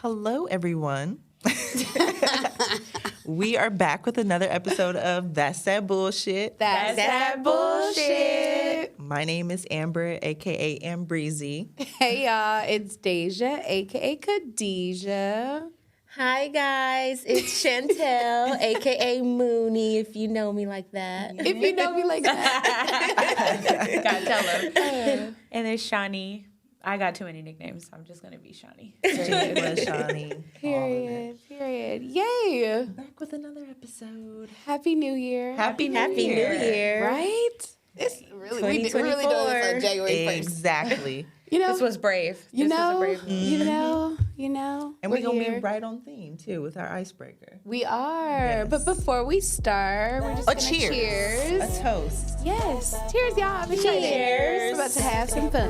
Hello, everyone. We are back with another episode of That's That Bullshit. That's that bullshit. My name is Amber, a.k.a. Ambreezy. Hey, y'all. It's Deja, a.k.a. Khadijah. Hi, guys. It's Chantel, a.k.a. Mooney, if you know me like that. If you know me like that. Gotta tell them. And there's Shani. I got too many nicknames, so I'm just going to be Shani. Shani. Period. Yay. Back with another episode. Happy New Year. Happy New Happy New Year. Right? It's really, we really doing this on January 1st. Exactly. You know, This was brave. you This was a know, brave move. you know. And we're going to here. be right on theme, too, with our icebreaker. We are. Yes. But before we start, we're just going to cheers. A toast. Yes. Cheers, y'all. Cheers. We're about to have some fun.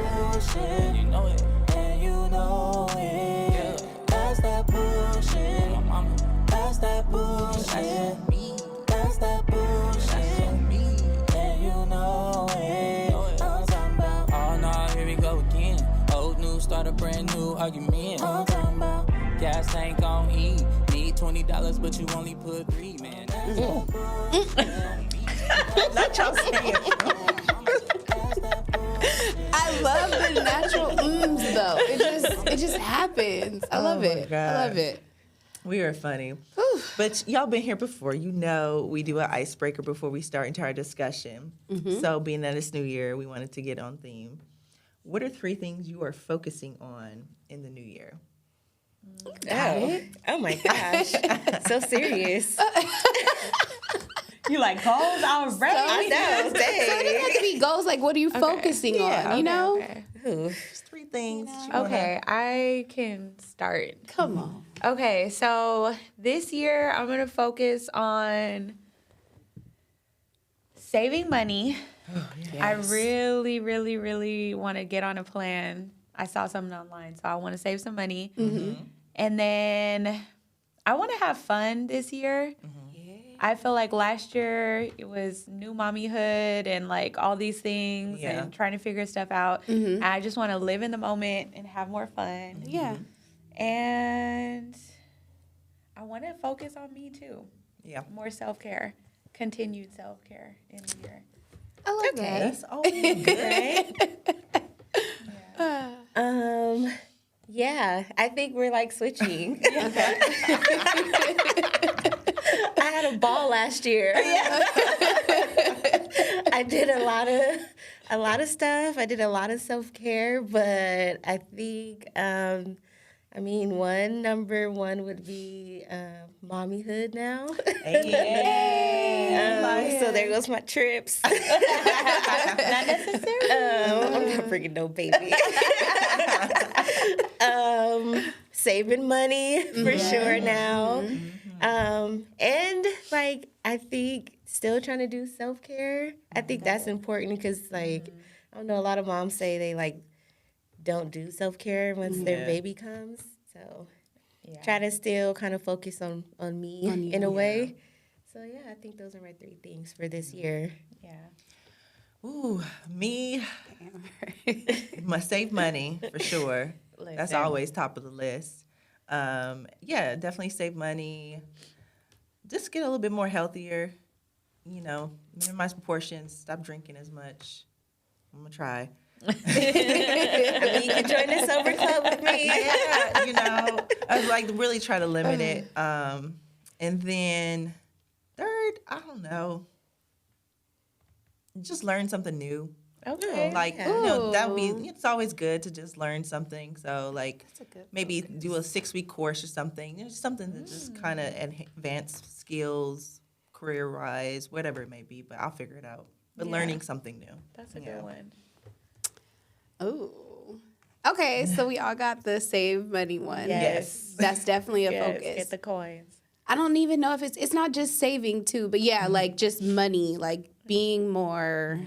You know it, and you know it. Yeah. That's that bullshit. My mama, that's that bullshit. That's me. That's that bullshit. That's me. And you know it. I'm talking about. Oh no, here we go again. Old news, start a brand new argument. I'm talking about. Gas tank on E. Need $20, but you only put 3, man. That's Not y'all saying. I love the natural ums though. It just happens. I love it. I love it. We are funny. But y'all been here before. You know we do an icebreaker before we start into our discussion. So being that it's New Year, we wanted to get on theme. What are 3 things you are focusing on in the new year? Oh my gosh. So serious. You like goals already? I know. So it doesn't have to be goals. Like, what are you focusing on? You know? Okay. Just 3 things. Okay, I can start. Come on. Okay, so this year I'm going to focus on saving money. I really, really, really want to get on a plan. I saw something online, so I want to save some money. And then I want to have fun this year. I feel like last year it was new mommyhood and like all these things and trying to figure stuff out. I just want to live in the moment and have more fun. Yeah. And I want to focus on me too. Yeah. More self-care, continued self-care in the year. I love That's always good. Yeah, I think we're like switching. I had a ball last year. I did a lot of stuff. I did a lot of self-care, but I think number one would be mommyhood now. So there goes my trips. Not necessarily. I'm not bringing no baby. Saving money for sure now. And like I think still trying to do self-care. I think that's important because like I don't know, a lot of moms say they like don't do self-care once their baby comes. So try to still kind of focus on me in a way. So yeah, I think those are my 3 things for this year. Yeah. Ooh, me, must save money for sure. That's Listen. always top of the list. Yeah, definitely save money. Just get a little bit more healthier. You know, minimize portions. Stop drinking as much. I'm gonna try. You can join the sober club with me. Yeah, you know, I like really try to limit it. And then third, I don't know, just learn something new. Okay. Like, you know, that would be, it's always good to just learn something. So, like, maybe do a 6-week course or something. You know, just something to just kind of advance skills, career-wise, whatever it may be. But I'll figure it out. But learning something new. That's a good one. Oh. Okay, so we all got the save money one. Yes. That's definitely a Yes, focus. get the coins. I don't even know if it's not just saving too, but yeah, like just money, like being more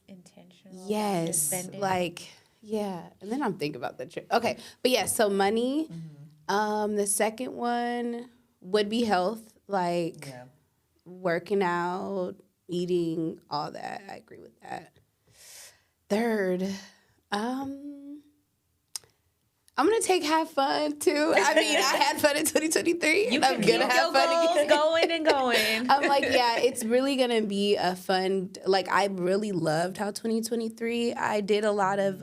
Intentional. yes, spending. like yeah. And then I'm thinking about the trip. Okay, but yeah, so money. The second one would be health, like Yeah. working out, eating, all that. I agree with that. Third, I'm gonna have fun too. I mean, I had fun in 2023. You and I'm can keep gonna have your fun goals again. going and going. I'm like, yeah, it's really gonna be a fun. Like, I really loved how 2023. I did a lot of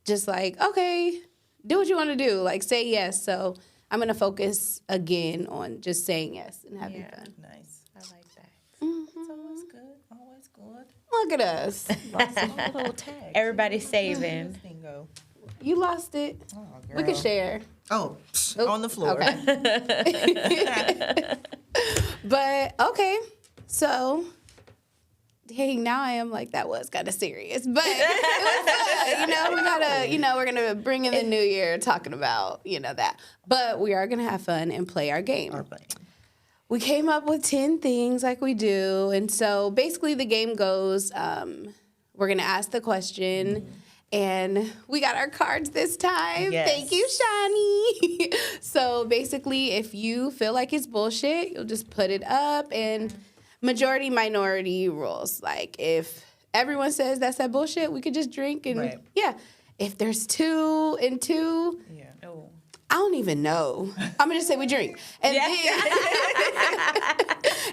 just like, okay, do what you want to do. Like, say yes. So I'm gonna focus again on just saying yes and having fun. Nice. I like that. It's always good. Always good. Look at us. Lost a little tag. Everybody's saving. Bingo. You lost it. Oh, girl. We can share. Oh, on the floor. Okay. But okay, so dang, now I am like, that was kind of serious, but it was fun. We gotta, we're gonna bring in the new year talking about, that. But we are gonna have fun and play our game. We came up with 10 things like we do, and so basically the game goes, we're gonna ask the question. And we got our cards this time. Yes. Thank you, Shani. So basically, if you feel like it's bullshit, you'll just put it up. And majority minority rules. Like, if everyone says that's that bullshit, we could just drink. And yeah, if there's 2 and 2, I don't even know. I'm gonna just say we drink. And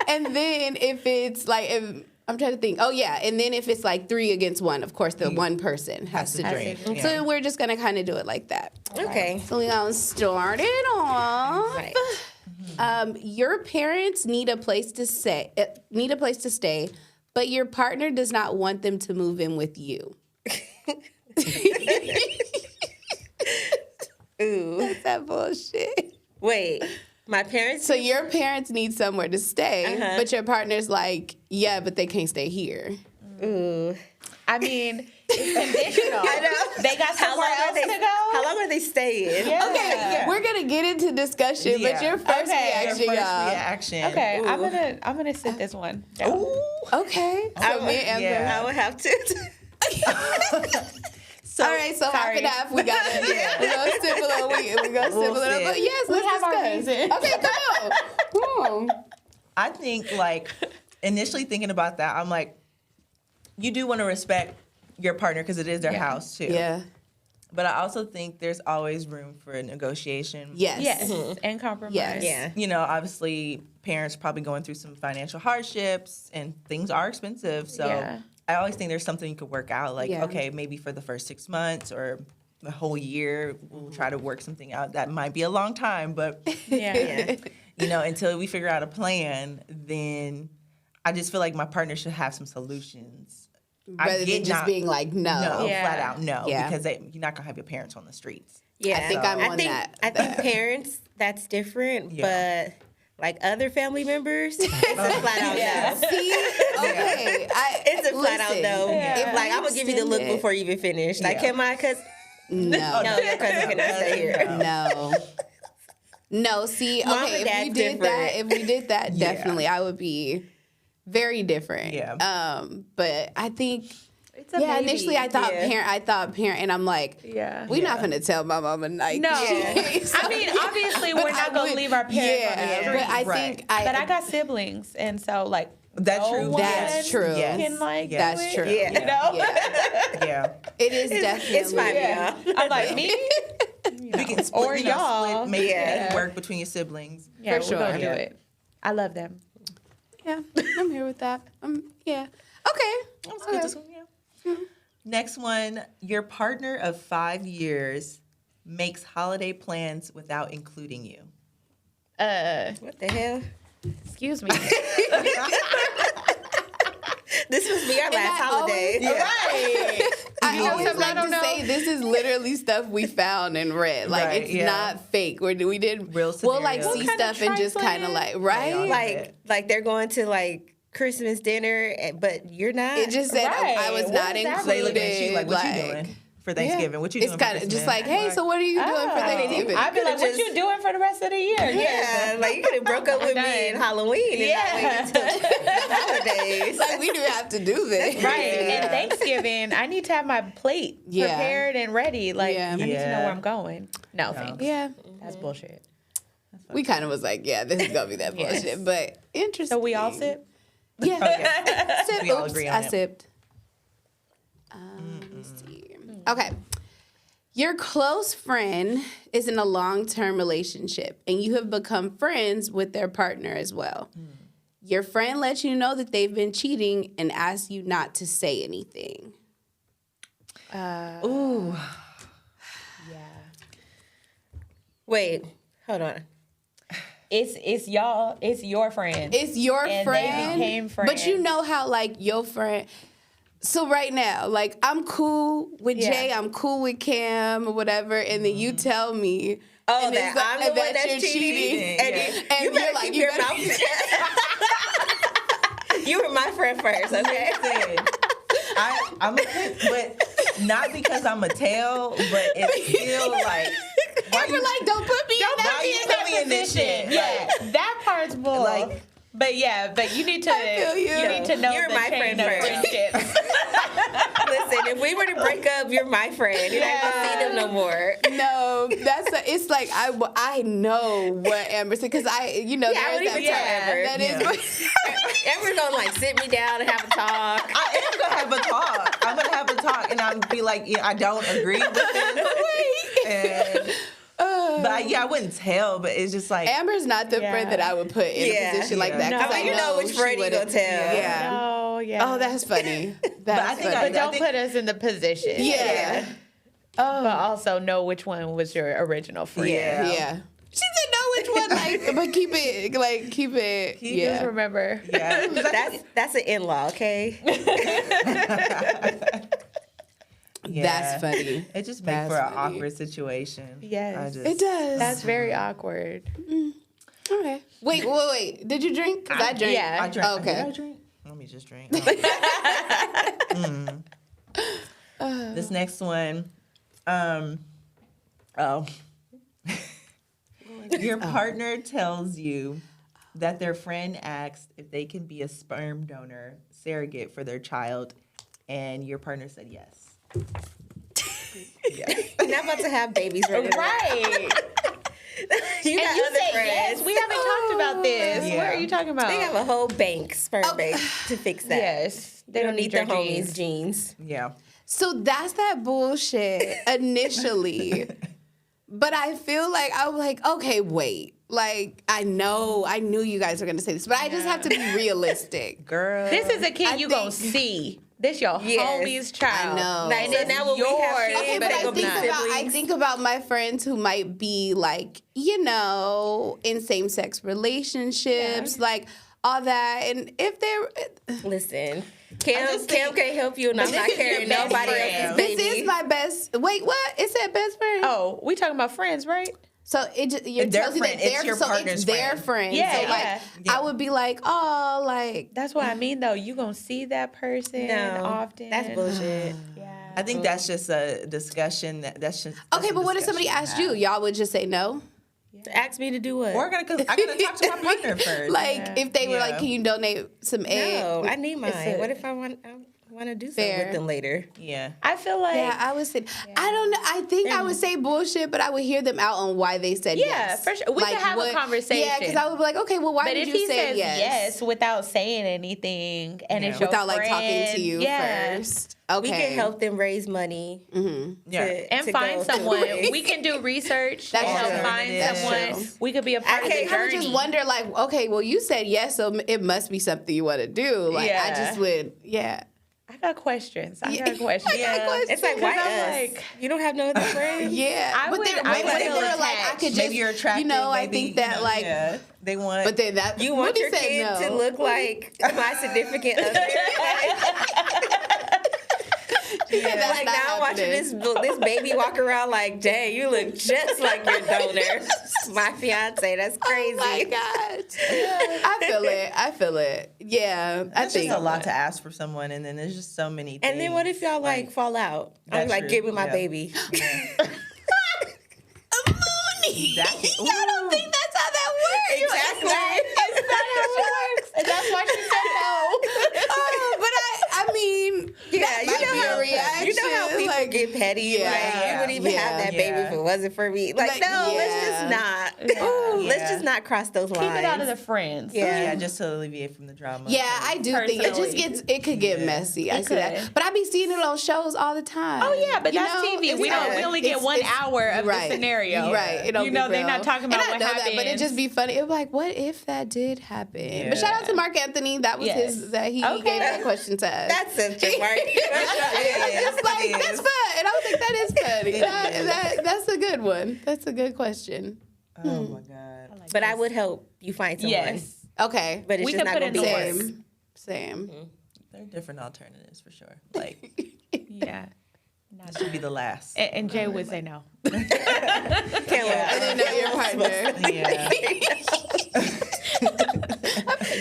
and then if it's like, I'm trying to think. Oh, yeah. And then if it's like 3 against 1, of course, the one person has to drink. Yeah. So we're just going to kind of do it like that. Okay. So we're going to start it off. Right. Your parents need a place to stay, but your partner does not want them to move in with you. Ooh. That's that bullshit. Wait. My parents? So your parents need somewhere to stay, but your partner's like, yeah, but they can't stay here. Ooh. I mean, it's conditional. I know. They got somewhere else to go. How long are they staying? Yeah. Okay, we're gonna get into discussion, but your first reaction, y'all. Okay, I'm gonna sit this one down. Okay, so me and Amber. I would have to. So, all right, so half and half. We got it. We're gonna sip a little. We're gonna sip a little. But yes, let's have our discuss. reason. Okay, come on. I think, like, initially thinking about that, I'm like, you do want to respect your partner because it is their house, too. Yeah. But I also think there's always room for a negotiation. Yes. Yes, and compromise. Yes. Yeah. Obviously, parents probably going through some financial hardships, and things are expensive. So I always think there's something you could work out. Like, okay, maybe for the first 6 months or the whole year, we'll try to work something out. That might be a long time, but until we figure out a plan, then I just feel like my partner should have some solutions. Rather than just being like, no. Flat out no, Yeah. because you're not gonna have your parents on the streets. Yeah. I think I'm on that. I think parents, that's different, but like other family members, it's a flat out no. See? Okay. It's a flat out no. If like I'm gonna give you the look before you even finish. Like, can my cousin? No. No, your cousin cannot stay here. No. See, Mom okay, and dad's if we did that, definitely I would be very different. Yeah. But I think It's a maybe. Initially I thought parent, and I'm like, we're not gonna tell my mama like. No, I mean obviously we're not gonna leave our parents on the street. But I think I got siblings, and so like that's true. That's true. Can like that's true. You know? Yeah. It is definitely. It's fine. Yeah. I'm like me. We can split, or y'all. make it work betwing your siblings. Yeah, For sure. we're gonna do it. I love them. Yeah, I'm here with that. Yeah. Okay. That's good. This one, Next one, your partner of 5 years makes holiday plans without including you. What the hell? Excuse me. This must be our last holiday. Right. I always like to know. say this is literally stuff we found and read. Like, it's not fake. We did real we'll like scenarios. see stuff and just kind of like, right? Like they're going to like Christmas dinner, but you're not. It just said I was not included. They look at you like, what you doing for Thanksgiving? What you doing It's for kind of Christmas? just like, hey, so what are you doing for Thanksgiving? I'd be like, what you doing for the rest of the year? Yeah, like you could have broke up with me in Halloween and not wait until the holidays. Like, we do have to do this. Right. And Thanksgiving, I need to have my plate prepared and ready. Like, I need to know where I'm going. No, thanks. Yeah. That's bullshit. We kind of was like, yeah, this is going to be that bullshit. But interesting. So we all sip? Yeah. Sip. We all agree on I it. sipped. Let's see. Okay. Your close friend is in a long-term relationship, and you have become friends with their partner as well. Your friend lets you know that they've been cheating and asks you not to say anything. Ooh. Yeah. Wait, hold on. It's y'all. It's your friend. It's your And friend. they became friends. But you know how, like, your friend... So right now, like, I'm cool with Jay, I'm cool with Cam or whatever, and then you tell me... Oh, and that it's like, I'm the one that that's you're cheating. And And you better you're like, keep you your better- mouth shut. You were my friend first, okay? Listen, I'm a but not because I'm a tell, but it's still like why Amber, like, don't put me in that why you put me in this shit? Yeah, that part's bull. Like, but you need to feel you. need to know You're the my chain friend of first. friendships. Listen, if we were to break up, you're my friend. You're not gonna see them no more. No, it's like I know what Amber said because I I there's wouldn't that even tell part. Amber. That is Everyone's gonna like sit me down and have a talk. I am gonna have a talk. I'm gonna have a talk, and I'm be like, yeah, I don't agree with this. But I wouldn't tell. But it's just like Amber's not the friend that I would put in a position like that. No, 'cause I mean, you know which she friend you gonna wouldn't- tell. Yeah. Oh yeah. Oh, that's funny. But I think But don't put us in the position. Yeah. But also know which one was your original friend. Yeah. She said know which one, like, but keep it. Just remember. yeah. That's an in-law, okay? Yeah. That's funny. It just That's makes for an funny. awkward situation. Yes. It does. That's very awkward. Okay. Wait. Did you drink? 'Cause I drank. Yeah. I drank. Okay. Did I drink? Let me just drink. This next one. Your partner tells you that their friend asked if they can be a sperm donor surrogate for their child, and your partner said yes. Yes. You're not about to have babies right now. Right. You got And you other say friends. yes. We haven't talked about this. Yeah. What are you talking about? They have a whole bank, sperm bank, to fix that. Yes. They don't need your their homies' genes. genes. Yeah. So that's that bullshit initially. But I feel like I was like, okay, wait. Like, I knew you guys were going to say this, but I just have to be realistic. Girl. This is a kid I you think- gonna see. This your Yes. homie's child. I know. Like, so now when we have kids, Okay, but they I gonna be siblings. think about my friends who might be like, in same-sex relationships, like all that. And if they're... Listen, Cam can't help you, and I'm not carrying best nobody friend. else's baby. This is my best... Wait, what? It said best friend? Oh, we talking about friends, right? So it Their tells you that friend, it's your partner's their friend. friend. Yeah, So like yeah. I would be like, oh, like That's what I mean, though. You gonna see that person often. That's bullshit. Yeah. I think that's just a discussion. That's just okay, but what if somebody asked you? Y'all would just say no? Ask me to do what? I gotta talk to my partner first. Like if they were like, Yeah. can you donate some eggs? No, I need mine. What if I want to do something Fair. with them later? Yeah. I feel like Yeah, I would say. I don't know. I think I would say bullshit, but I would hear them out on why they said yes. for sure. We could have a conversation. Yeah, because I would be like, okay, well, why But did if you he say says yes without saying anything, and it's your without like talking friend, to you yeah. first? Okay, We can help them raise money. Yeah. And find someone. We can do research That's and true. find That's someone. true. We could be a part of the can't- I would journey. just wonder, like, okay, well, you said yes, so it must be something you want to do. Like, I Yeah. just would, I got questions. I got questions. It's like, why I'm us? like- You don't have no other friends? Yeah, I but would- then, I but would then feel they're like, I attached. could just, Maybe you're attractive. I maybe, think that like, yeah, they want. but then that You want Mooney your said kid no. to look like my significant other? That's Like not now I'm watching happening. this baby walk around like, dang, you look just like your donor. My fiance, that's crazy. Oh my god, I feel it. Yeah, I It's think just a lot to ask for someone, and then there's just so many things. And then what if y'all like fall out? I'm That's like, true, get with my yeah. baby. Mooney. Exactly. I don't think that's how that works. Exactly. It's not how it works. And that's why she said no. Oh, but I mean, Yeah, that might be a reaction. You know how people like, get petty. Yeah. Like, you wouldn't even have that baby if it wasn't for me. Like, no, let's just not. Let's just not cross those lines. Keep it out of the friends. Yeah, just to alleviate from the drama. Yeah, I do think it just could get messy. I see that. But I be seeing it on shows all the time. Oh yeah, but that's TV. We only get 1 hour of the scenario. Right. You know, they're not talking about what happened. But it just be funny. It be like, what if that did happen? Yeah. But shout out to Mark Anthony. That was he gave that question to us. That's such a Mark. It's like, that's fun. And I was like, that is funny. That's a good one. That's a good question. Oh my God. But I would help you find someone. Yes. Okay. But it's just not going to be us. Same. There are different alternatives for sure. Like, Yeah. this should be the last. And Jay would say no. Can't wait. I didn't know your partner. Yeah.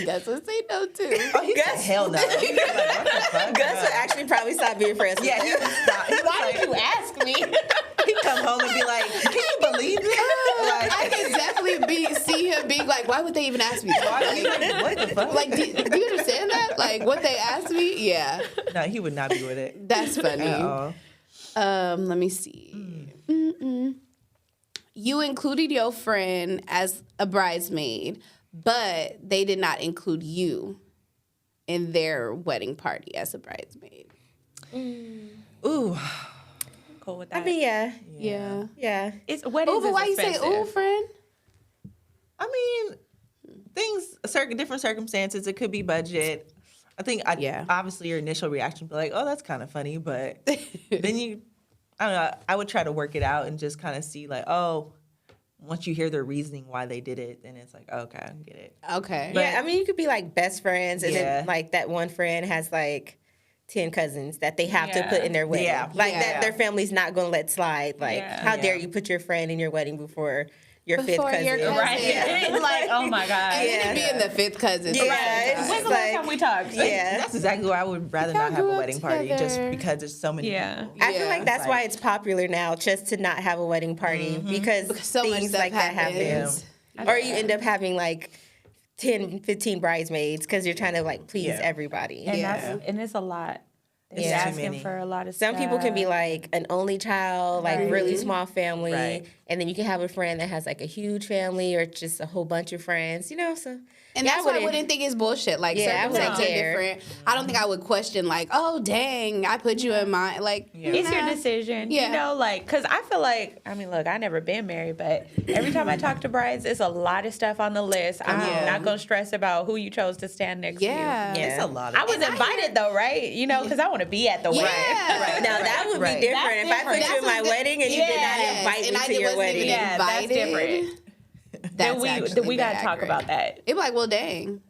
Gus would say no too. Oh, he said hell no. He was like, what the fuck? Gus would actually probably stop being friends with Yeah, us. he would stop. Why did you ask me? He'd come home and be like, can you believe this? Like, I can definitely see him being like, why would they even ask me that? what the fuck? Like, do you understand that? Like, what they asked me? Yeah. No, he would not be with it. That's funny. At all. Let me see. You included your friend as a bridesmaid, but they did not include you in their wedding party as a bridesmaid. Ooh. Cool with that. I mean, Yeah. yeah. It's weddings. Ooh, but why you say ooh, friend? I mean, different circumstances. It could be budget. I think, obviously, your initial reaction would be like, oh, that's kind of funny. But then I don't know, I would try to work it out and just kind of see, like, oh, once you hear their reasoning why they did it, then it's like, okay, I can get it. Okay. But, yeah, I mean, you could be like best friends, and then like that one friend has like 10 cousins that they have to put in their wedding. Yeah. Like that, their family's not going to let slide. Like, how dare you put your friend in your wedding before your fifth cousin? Right. It's like, oh my God. And then be in the fifth cousin. Yeah. When's the last time we talked? Yeah. That's exactly why I would rather not have a wedding party, just because there's so many people. I feel like that's why it's popular now, just to not have a wedding party, because so things like that happen. Or you end up having like 10, 15 bridesmaids because you're trying to like please everybody. And it's a lot. It's asking for a lot of stuff. Some people can be like an only child, like really small family, and then you can have a friend that has like a huge family or just a whole bunch of friends, you know. So and that's why I wouldn't think it's bullshit. Like circumstances are different. I don't think I would question like, oh dang, I put you in my like. It's your decision, you know. Like, because I feel like, I mean, look, I never been married, but every time I talk to brides, it's a lot of stuff on the list. I'm not gonna stress about who you chose to stand next to you. Yeah, it's a lot. Of I was invited though, right? You know, because I want to be at the wedding. Right. Now that would be different. If I put you in my wedding and you did not invite me to your wedding, that's different. Then we gotta talk about that. It'd be like, well, dang.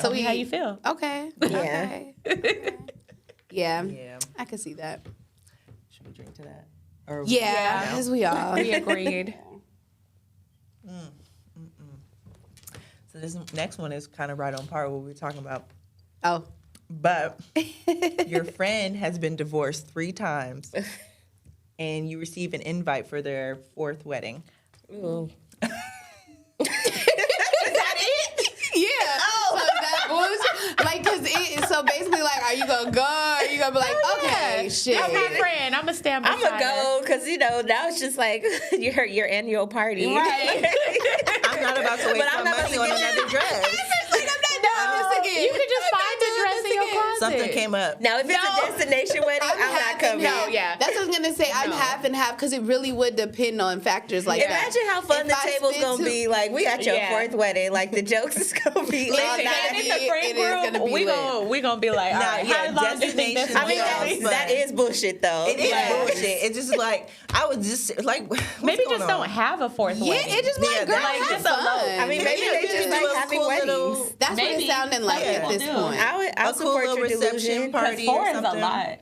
So how you feel? Okay. Yeah. Okay. Yeah. I can see that. Should we drink to that? Or as we all. We agreed. So this next one is kind of right on par with what we were talking about. Oh. But your friend has been divorced 3 times, and you receive an invite for their 4th wedding. Ooh. Is that it? Yeah. Oh. So that bullshit. Like, so basically, like, are you gonna go? Or are you gonna be like, okay, shit. That's my friend. I'm gonna stand beside I'm gonna go because now it's just like your annual party. Right. I'm not about to waste my money on another dress. You could just find the dress in your closet. Something came up. Now, if it's a destination wedding, I'm not coming. No, that's what I was gonna say. I'm half and half because it really would depend on factors like that. Imagine how fun the table's gonna be. Like, we got your 4th wedding. Like, the jokes is gonna be. Listen, and it's a friend group. We gonna be like, all right, how long do you think this? I mean, that is bullshit though. It is bullshit. It's just like I would just like maybe just don't have a 4th wedding. Yeah, it just like girl, have fun. I mean, maybe they just like having weddings. That's what it's sounding like at this point. I'll support your delusion. Party 4 or is a something. lot.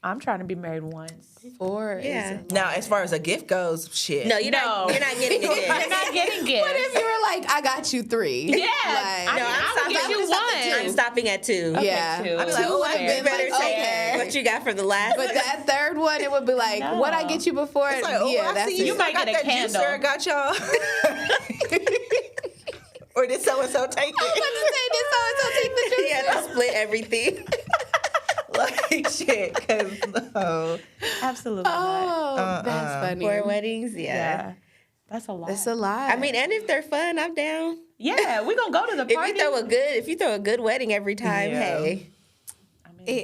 I'm trying to be married once. 4 is now, as far as a gift goes, shit. No, you're not getting a gift. You're not getting gifts. What if you were like, I got you 3? Yeah. I'm stopping at 2. Yeah. Okay, 2. I'd be like, oh, You better say what you got for the last. But that 3rd one, it would be like, what I get you before? It's like, oh, that's it. You might get a candle. Juicer, got y'all. Or did so and so take it? I was about to say, did so and so take the juice? You have to split everything. like shit. Cause no. Absolutely not. Oh, that's funny. 4 weddings, Yeah. That's a lot. That's a lot. I mean, and if they're fun, I'm down. Yeah, we're going to go to the party. If you throw a good wedding every time, hey.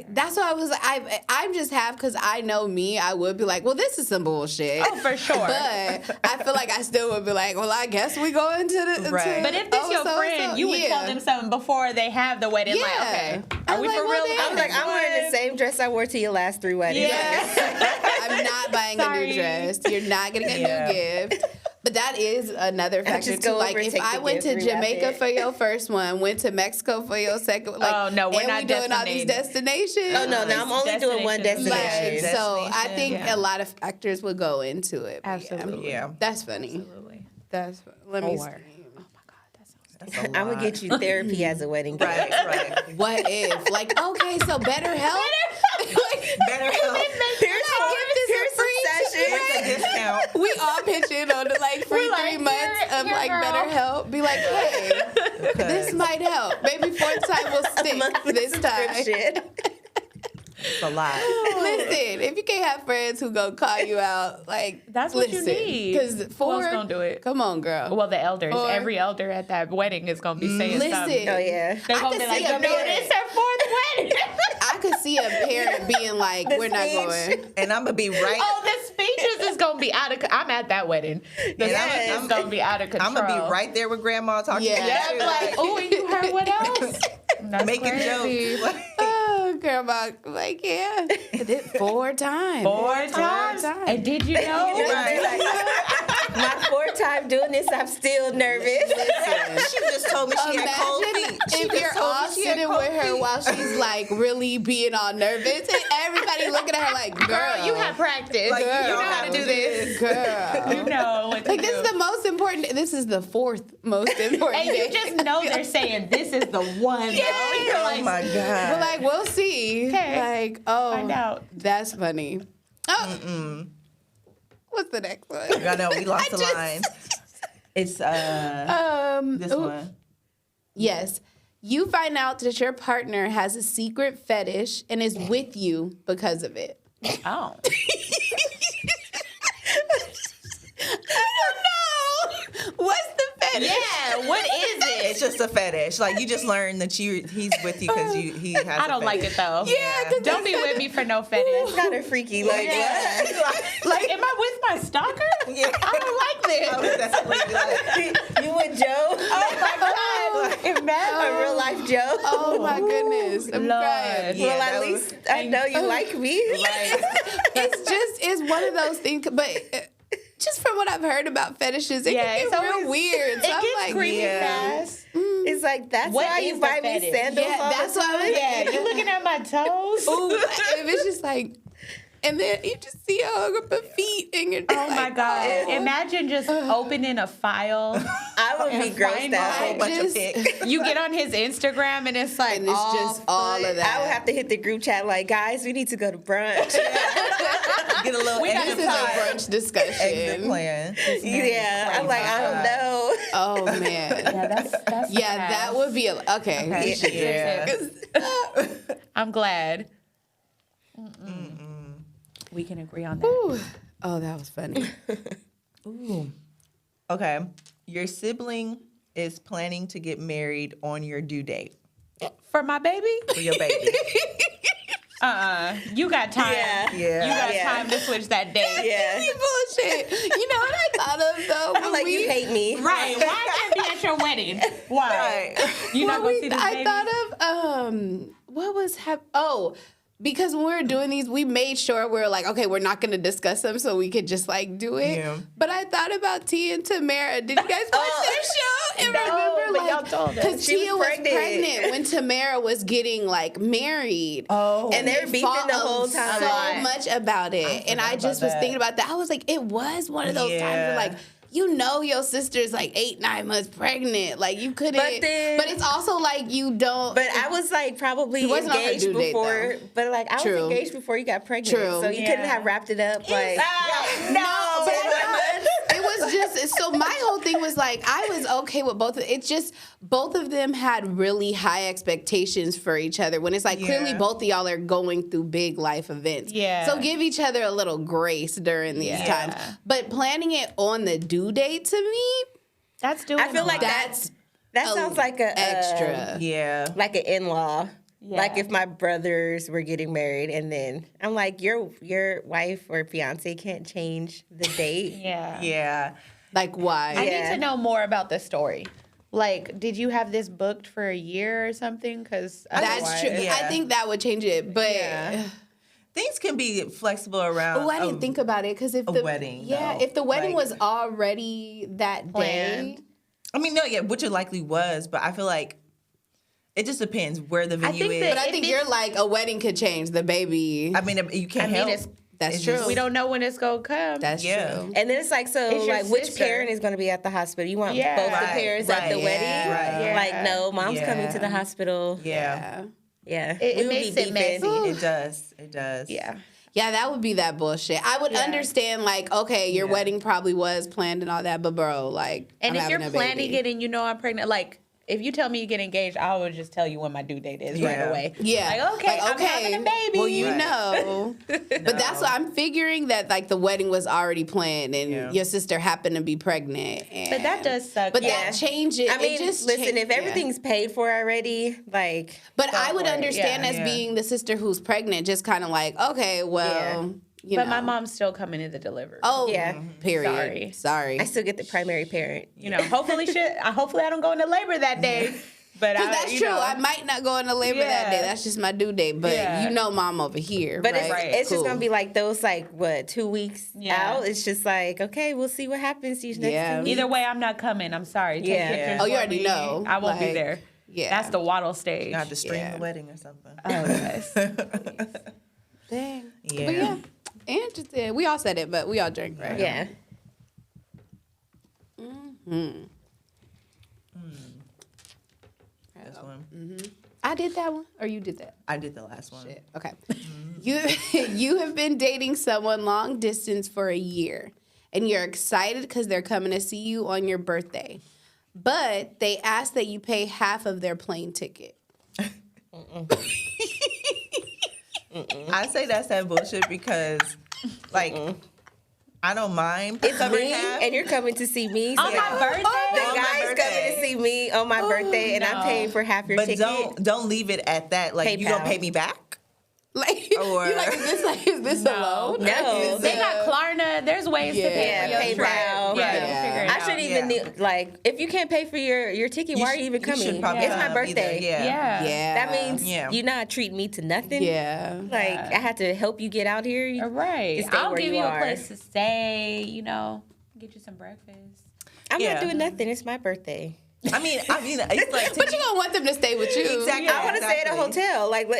That's why I was like, I'm just half because I know me. I would be like, well, this is some bullshit. Oh, for sure. But I feel like I still would be like, well, I guess we go into the. Right. But if this your friend, you would tell them something before they have the wedding. Yeah. Like, okay, are I'm we like, for well, real? then- I'm like, I'm wearing the same dress I wore to your last 3 weddings. Yeah. I'm not buying a Sorry. new dress. You're not getting a new gift. But that is another factor just too. go Like over and if take I the went to gift, rewrap Jamaica it. for your first one, went to Mexico for your second, like Oh, no, we're and not we doing all these destinating. destinations. Oh, no, I'm only doing one Destinations. destination. So I think Yeah. a lot of factors would go into it. But Absolutely. Yeah. That's funny. Absolutely. That's let me. Or- see. Oh, my God. That sounds That's a I'm lot. going to get you therapy as a wedding gift. Right. What if? Like, okay, so better help. Better help. Here's some sessions. Here's a discount. We all pitch in on the like free We're like, 3 months here, of here, like girl. better help. Be like, hey, this might help. Maybe 4th time will stick this time. Subscription. It's a lot. Listen, if you can't have friends who gonna call you out, like That's what you need. Because Who else gonna do it? Come on, girl. Well, the elders. Or- Every elder at that wedding is going to be saying Listen. something. Oh, yeah. They're I going to could be like, see a you know, parent. it's her 4th wedding. I could see a parent being like, "We're not going." And I'm gonna be right. Oh, the speeches is going to be out of I'm at that wedding. The Yeah, speech I'm- is going to be out of control. I'm gonna be right there with grandma talking. Yeah. that Yeah, shit, like, oh, and you heard what else? That's making crazy. jokes. Like, Oh, grandma, like yeah, I did 4 times. 4 times. And did you know? My 4th time doing this, I'm still nervous. she just told me she had cold Imagine feet. She if just you're told me all she had sitting cold with her feet. while she's like really being all nervous, and everybody looking at her like, "Girl, Girl, you have practice. Like, you girl, know how to do this. girl." You know what to Like do. this is the most important. This is the 4th most important. And you day. just know they're saying this is the one. Yeah. though. You're Oh like, my god. But like we'll see. Okay. Like oh, Find out. That's funny. Oh, what's the next one? I know we lost the just- line. It's this ooh, one. Yes. You find out that your partner has a secret fetish and is with you because of it. oh. I don't know. What's the fetish? Yeah, what is it? It's just a fetish. Like you just learned that he's with you because he has. I don't like it though. Yeah, 'cause Don't be with me for no fetish. It's kind of freaky. Like, Like, am I with my stalker? Yeah. I don't like this. I was definitely like, you and Joe? Oh my God. Imagine. A real life Joe? Oh my goodness. I'm Lord. crying. Yeah, well, that at was- least I know you like me. right. It's one of those things, but just from what I've heard about fetishes, it Yeah, can it's get real always- weird. So It I'm gets like, creepy yeah. fast. It's like, that's What why is you the buy me fetish? sandals Yeah, all that's the why time? Yeah, you looking at my toes? ooh, if it's just like, and then you just see a group of feet and you're just Oh my like, God. oh. Imagine just opening a file. I would be And grossed find A out. whole bunch just- of pics. You get on his Instagram and it's like And it's just all of that. I would have to hit the group chat like, guys, we need to go to brunch. Get a little We got exit This is a plan. brunch discussion. Exit plan. Yeah, I'm like, I don't know. Oh man. Yeah, that's Yeah, that would be okay. Okay. Yeah. I'm glad. We can agree on that. Ooh. Oh, that was funny. Ooh. Okay. Your sibling is planning to get married on your due date For my baby? for your baby. You got time. Yeah. Yeah. You got Yeah. time to switch that date. Yeah. Bullshit. You know what I thought of though? I'm like, you hate me. Right. Why I can't be at your wedding? Why? Right. You not gonna see this I baby? thought of what was because when we were doing these, we made sure we were like, okay, we're not going to discuss them, so we could just like do it. Yeah. But I thought about Tia and Tamara. Did you guys watch their show? And No, remember, but y'all told us. because She was Tia was pregnant. pregnant when Tamara was getting like married. Oh. And they were beefing fought the whole time. so much about it, and I just was that. thinking about that. I was like, it was one of those times where Yeah. like. You know your sister's like 8-9 months pregnant. Like you couldn't. But then- but it's also like you don't. But I was like probably It wasn't on her engaged due date, before. But like I True. was engaged before you got pregnant. True. So you couldn't have wrapped it up like no, but it was just so my whole thing was like, I was okay with both. It's just both of them had really high expectations for each other. When it's like clearly both of y'all are going through big life events. Yeah. So give each other a little grace during these times. But planning it on the due date to me, That's doing. I feel a like lot. that sounds like a extra. Yeah. like an in-law. Yeah. Like if my brothers were getting married and then I'm like, your wife or fiance can't change the date. Yeah. Yeah. Like why? I need Yeah. to know more about the story. Like, did you have this booked for a year or something? Because That's true. Yeah. I think that would change it. But Things can be flexible around. oh, I didn't think about it because if a the wedding, yeah, though. if the wedding Like- was already that Planned. day. I mean, no, yeah, which it likely was, but I feel like it just depends where the venue think is. that But I If think it's- you're like a wedding could change the baby. I mean, you can't help. That's It's true. just- we don't know when it's gonna come. That's Yeah. true. And then it's like, so It's your like which sister. parent is going to be at the hospital? You want Yeah. both the Right, parents at the right, wedding? yeah, yeah. Like, no, mom's coming to the hospital. Yeah. Yeah. It We would makes be it messy. beefing. It does. It does. Yeah. Yeah, that would be that bullshit. I would Yeah. understand, like, okay, your wedding probably was planned and all that, but bro, like, And I'm if you're having a planning baby. it and you know I'm pregnant, like if you tell me you get engaged, I would just tell you when my due date is right Yeah. away. Yeah. Like, okay, I'm having a baby. Well, you Right. know. But that's what I'm figuring that, like, the wedding was already planned and your sister happened to be pregnant. And, But that does suck. But Yeah. that changes. I mean, it just listen, if yeah. everything's paid for already, like, But go I would for it. understand Yeah. as being the sister who's pregnant, just kind of like, okay, well, you but know. my mom's still coming to the delivery. Oh, Yeah. Period. Sorry. I still get the primary parent. You know, hopefully I don't go into labor that day. But That's you true. know, I might not go into labor that day. Yeah. That's just my due date. But Yeah. you know, mom over here. But right? it's just Cool. gonna be like those, like, what, 2 weeks Yeah. out? It's just like, okay, we'll see what happens these next Yeah. 2 weeks. Either way, I'm not coming. I'm sorry. Take Yeah. pictures Oh, you for already me. know. I won't be Like, there. yeah. That's the waddle stage. You have to stream Yeah. the wedding or something. Oh, yes. Dang. Yeah. But yeah, interesting. We all said it, but we all drank, right? Yeah. This one. I did that one, or you did that? I did the last one. Shit. Okay. You have been dating someone long distance for a year, and you're excited because they're coming to see you on your birthday, but they ask that you pay half of their plane ticket. I say that's that bullshit because, like, I don't mind It's covering me, half. and you're coming to see me. On my birthday? The On my guy's birthday. coming to see me on my birthday, and I'm paying for half your But ticket. don't leave it at that. Like, you gonna PayPal. pay me back? Like, Or- you like, is this a loan? No. Is They it- got Klarna. There's ways to pay Yeah, for your trip. PayPal. Yeah, Right. we'll figure it I out. shouldn't even need, like, if you can't pay for your ticket, why are you even You should coming? probably It's my come birthday. either. Yeah. Yeah. Yeah. That means Yeah. you're not treating me to nothing. Yeah. Like, I had to help you get out here. All right. You stay I'll where give you you a are. place to stay, get you some breakfast. I'm Yeah. not doing nothing. It's my birthday. I mean, it's like But you don't want them to stay with you. Exactly. I want to stay at a hotel. like Oh.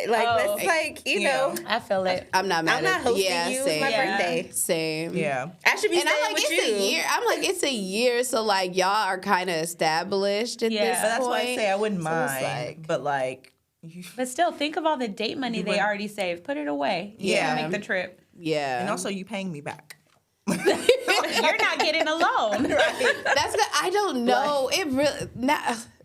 let's like, you know. I feel it. I'm not mad I'm not at hosting yeah, you. Same. It's my Yeah. birthday. Same. Yeah. I should be And I'm staying like, with it's you. a year. I'm like, it's a year, so like y'all are kind of established at Yeah. this But that's point. why I say I wouldn't So it's mind. like- But like, you, But still, think of all the date money they wouldn't- already saved. Put it away. Yeah. Make the trip. Yeah. and also you paying me back. You're not getting a loan. That's good. I don't know. It really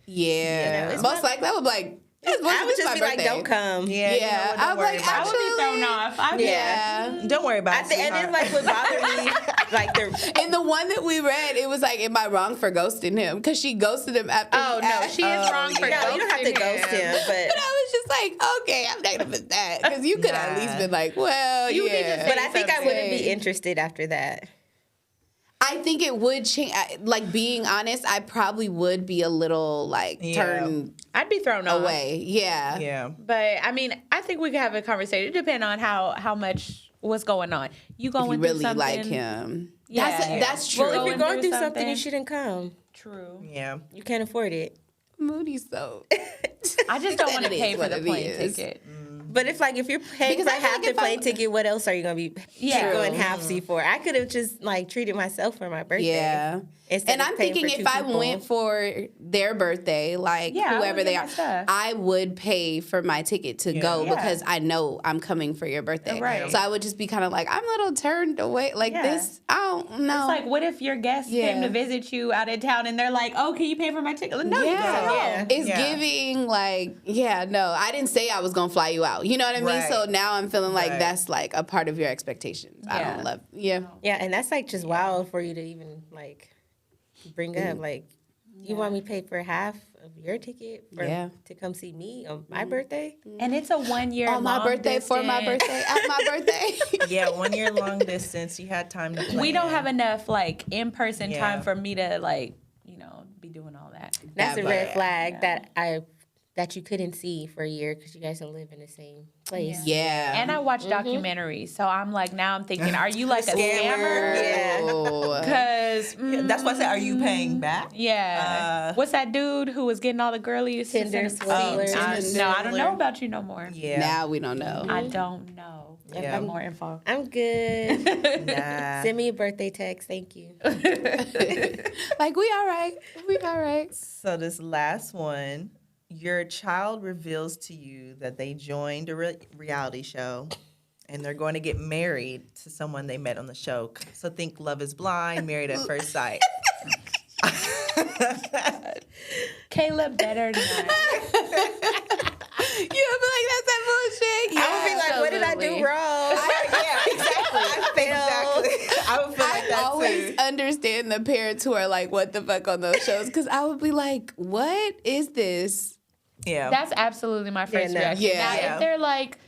yeah. it's Most likely I would be like, I would just be like, don't come. Yeah. Yeah. Don't I'm worry like, about I would be actually- thrown off. Yeah. it. Don't worry about it. And then sweetheart. like what bothered me, like the In the one that we read, it was like, am I wrong for ghosting him? Because she ghosted him after Oh, he no. asked. She is wrong for no, you don't have to ghosting ghost him, But but I was just like, okay, I'm not gonna put that. Because you could at least been like, well, You need to yeah. say but I think I wouldn't be something. interested after that. I think it would change. Like, being honest, I probably would be a little like Yeah. turned I'd be thrown off. away. Yeah. Yeah. But I mean, I think we could have a conversation. It depends on how much what's going on. You If going you through really something, like him. Yeah. That's true. Well, if you're going through something, something. you shouldn't come. True. Yeah. You can't afford it. Mooney so. I just don't want to It is pay for what the it plane is. ticket. But if you're paying Because for I feel half like the if plane I'm- ticket, what else are you gonna be going half see for? I could have just treated myself for my birthday. Yeah. Instead And of I'm paying thinking for if two I people. went for their birthday, like Yeah, I would whoever get they my are, stuff. I would pay for my ticket to go Yeah. because I know I'm coming for your birthday. Right. So I would just be kind of like, I'm a little turned away. Like Yeah. this, I don't know. It's like, what if your guests came to visit you out of town and they're like, "Oh, can you pay for my ticket?" No, you gotta go. Yeah. It's giving like, no, I didn't say I was gonna fly you out. You know what I mean? Right. So now I'm feeling like Right. that's like a part of your expectations. I Yeah. don't love. Yeah, and that's just wild for you to even bring up. You want me to pay for half of your ticket to come see me on my birthday? And it's a 1 year On my birthday, for my birthday, at my birthday. Yeah, 1 year long distance. You had time to plan. We don't have enough in person Yeah. time for me to be doing all that. That's a That red part. flag that you couldn't see for a year because you guys don't live in the same place. Yeah. And I watch documentaries, so I'm now I'm thinking, are you like a scammer? Yeah. Because That's why I said, are you paying back? yeah, what's that dude who was getting all the girlies? Tinder swindler. No, I don't know about you no more. Yeah. Now we don't know. I don't know. Yeah. More info. I'm good. Nah. Send me a birthday text. Thank you. Like, we all right. We all right. So this last one, your child reveals to you that they joined a reality show and they're going to get married to someone they met on the show. So think Love is Blind, Married at First Sight. Kayla better not. You would be like, that's that bullshit. I would be like, what did I do wrong? Yeah, exactly. I would feel like I that always too. understand the parents who are like, what the fuck on those shows? Because I would be like, what is this? Yeah. That's absolutely my first no. reaction. Yeah. Now, Yeah. if they're like,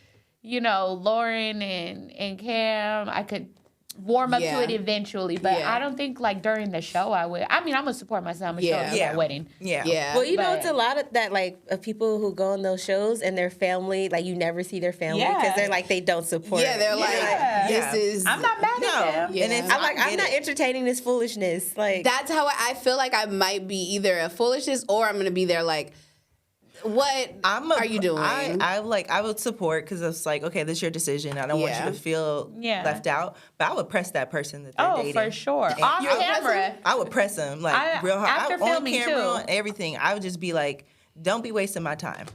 Lauren and Cam, I could warm up Yeah. to it eventually, but Yeah. I don't think like during the show I would. I mean, I'm gonna support my son. I'm gonna show up to Yeah. that wedding. Yeah. Yeah. Well, you know, But- it's a lot of that, like, of people who go on those shows and their family, like, you never see their family Yeah. because they're like, they don't support. Yeah, they're like, Yeah. this is. I'm not mad No. at them. Yeah. And it's, I'm like, I I'm get not it. entertaining this foolishness. Like, That's how I feel like I might be either a foolishness or I'm going to be there like, what are you doing? I would support because it's like, okay, this is your decision. I don't want you Yeah. to feel Yeah. left out. But I would press that person that they're Oh, dating. for sure. And Off I would press camera. them. I would press them like I- real hard. after on filming, camera, too. on everything. I would just be like, don't be wasting my time.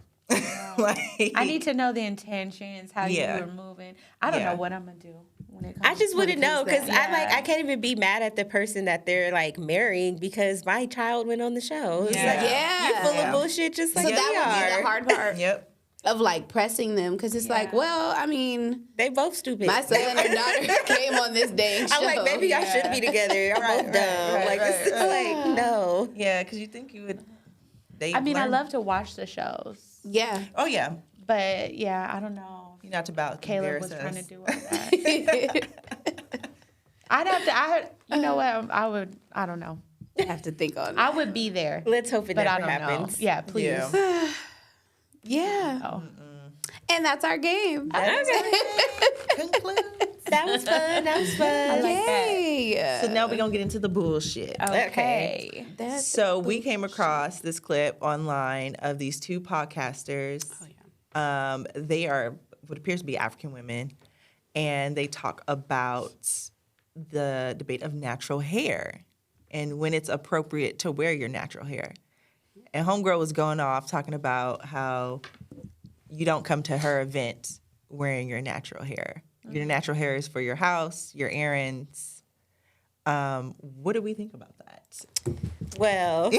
Like, I need to know the intentions, how Yeah. you were moving. I don't Yeah. know what I'm gonna do when it comes. I just wouldn't know because Yeah. I can't even be mad at the person that they're like marrying because my child went on the show. It's Yeah. like, Yeah. you're full Yeah. of bullshit just like so we that would be are. the hard part Yep. of like pressing them because it's like, well, I mean, They both stupid. my son and daughter came on this dang show. I'm like, maybe y'all should be together. Y'all both dumb. right, like, this is like, no. Yeah, because you think you would. They I mean, I learn- love to watch the shows, Yeah. Oh yeah, but yeah, I don't know. you're not about Caleb embarrass was us. trying to do all that. I'd have to. You know what? I would. I don't know. Have to think on it. I would be there, Let's hope it but I never don't happens. know. Yeah, please. Yeah. Yeah. Oh. And that's our game. Conclude. That was fun. That was fun. like that. Yay. So now we're gonna get into the bullshit. Okay. That's So we came across this clip online of these two podcasters. They are what appears to be African women, and they talk about the debate of natural hair and when it's appropriate to wear your natural hair. And Homegirl was going off talking about how you don't come to her event wearing your natural hair. Your natural hair is for your house, your errands. What do we think about that? Well,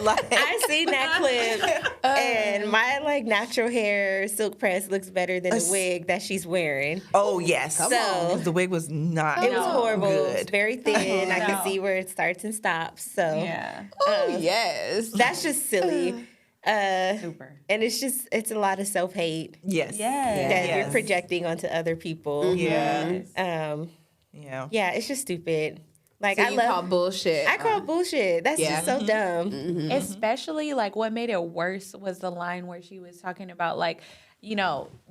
Like, I seen that clip, and my like natural hair silk press looks better than the wig that she's wearing. oh yes, So- 'Cause the wig was not. It was horrible. It was Good. very thin. I No. could see where it starts and stops. So Yeah. Oh, yes. that's just silly. Super. And it's a lot of self hate Yes. Yes. that you're Yes. projecting onto other people. Yeah. Yeah, Yeah. it's just stupid. Like So I you call love. bullshit. I call bullshit. That's Yeah. just so dumb. Especially like what made it worse was the line where she was talking about like,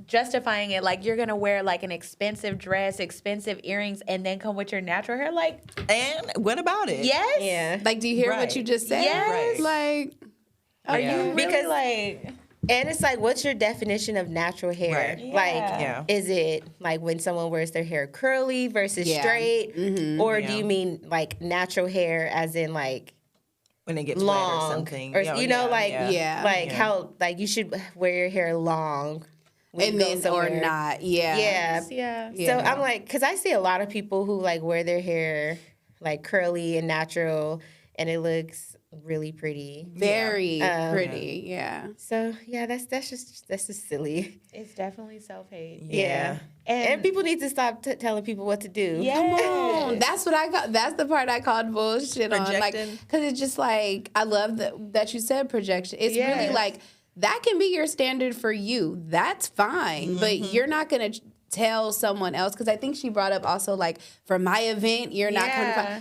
justifying it like you're gonna wear like an expensive dress, expensive earrings, and then come with your natural hair. Like, And what about it? yes, Yeah. Like, do you hear Right. what you just said? Yes. Right. Like, Are Yeah. you really Because- like? And it's like, what's your definition of natural hair? Right. Like, Yeah. is it like when someone wears their hair curly versus Yeah. straight? Or do Yeah. you mean like natural hair as in like When it gets long? wet or something. Or, Yeah, you know, like, Yeah. like how, like you should wear your hair long. when And you go then or somewhere. not. Yeah. Yeah. Yeah. So I'm like, because I see a lot of people who like wear their hair like curly and natural, and it looks really pretty. Very pretty. Yeah. So yeah, that's just silly. It's definitely self-hate. Yeah. And people need to stop telling people what to do. Yeah. Come on. That's what I got. That's the part I called bullshit on. Like, Projecting. because it's just like, I love that you said projection. It's really Yes. like, that can be your standard for you. That's fine. But you're not going to tell someone else. Because I think she brought up also, like, for my event, you're not coming Yeah.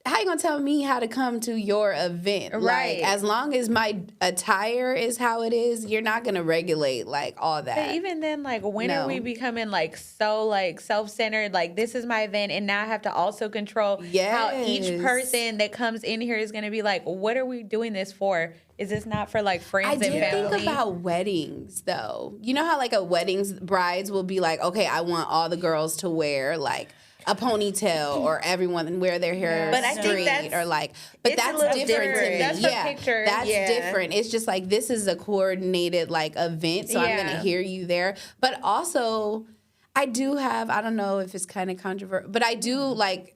how you gonna tell me how to come to your event? Right. Like, as long as my attire is how it is, you're not gonna regulate like all that. But even then, like, when No. are we becoming like so like self-centered? Like, this is my event, and now I have to also control how each Yes. person that comes in here is going to be like, what are we doing this for? Is this not for like I friends do and family? think about weddings though. You know how like at weddings, brides will be like, okay, I want all the girls to wear like a ponytail or everyone wear their hair But I think straight that's- or like, but it's a that's little different to me. different. That's for yeah, pictures. that's Yeah. different. It's just like this is a coordinated like event, so I'm Yeah. gonna hear you there. But also, I do have, I don't know if it's kind of controversial, but I do like,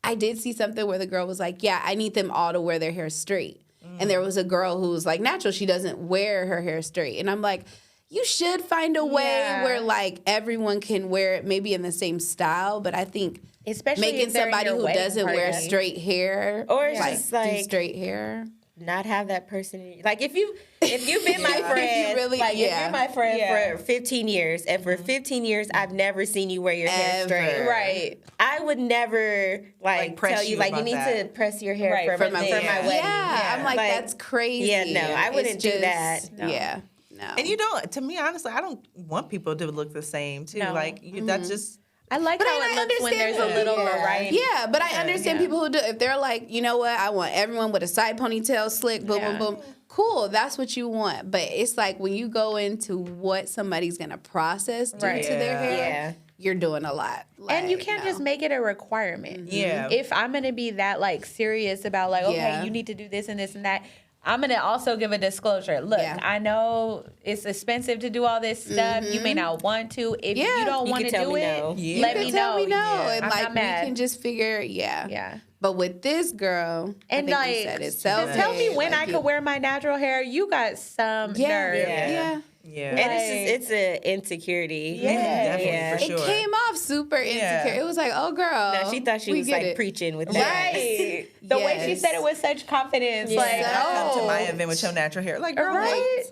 I did see something where the girl was like, yeah, I need them all to wear their hair straight. And there was a girl who was like natural. She doesn't wear her hair straight. And I'm like, you should find a way Yeah. where like everyone can wear it maybe in the same style. But I think Especially making if they're in somebody your who wedding doesn't wear party. straight hair Or it's like, just do like- straight hair. Not have that person. Like if you've been my Yeah. friend, If you really- like if yeah. you're my friend Yeah. for 15 years, and for 15 years I've never seen you wear your hair Ever. straight. Right. I would never like press tell you you like you about need that. to press your hair Right, for my Yeah. wedding. Yeah, I'm like, Like, that's crazy. yeah, no, I wouldn't It's do just- that. No. Yeah, no. And you don't, to me, honestly, I don't want people to look the same, too. No. Like, that's just, I like But how I it looks when understand there's a that. little Yeah. variety. Yeah, but I understand yeah. people who do. If they're like, you know what, I want everyone with a side ponytail, slick, boom, Yeah. boom, boom. Cool, that's what you want. But it's like when you go into what somebody's gonna process due Right. to their Yeah. hair, Yeah. you're doing a lot. And you Like, can't no. just make it a requirement. yeah. If I'm gonna be that like serious about like, okay, Yeah. you need to do this and this and that, I'm gonna also give a disclosure. Look, Yeah. I know it's expensive to do all this stuff. You may not want to. If Yeah. you don't You want to can tell do me it, no. Yeah. let You me can tell know. me no, Yeah. and I'm like not mad. we can just figure, yeah. Yeah. But with this girl, And I think like, you said it's to self-hate. tell me when Like, I could wear my natural hair, you got some Yeah, nerve. yeah. Yeah. And it's an insecurity. Yeah. Definitely, Yeah. for sure. It came off super Yeah. insecure. It was like, oh girl, No, she thought she we was get like it. preaching with that. Right. The way she Yes. said it with such confidence. Yeah. Like, Come to oh. my event with your natural hair. Like, girl, Right?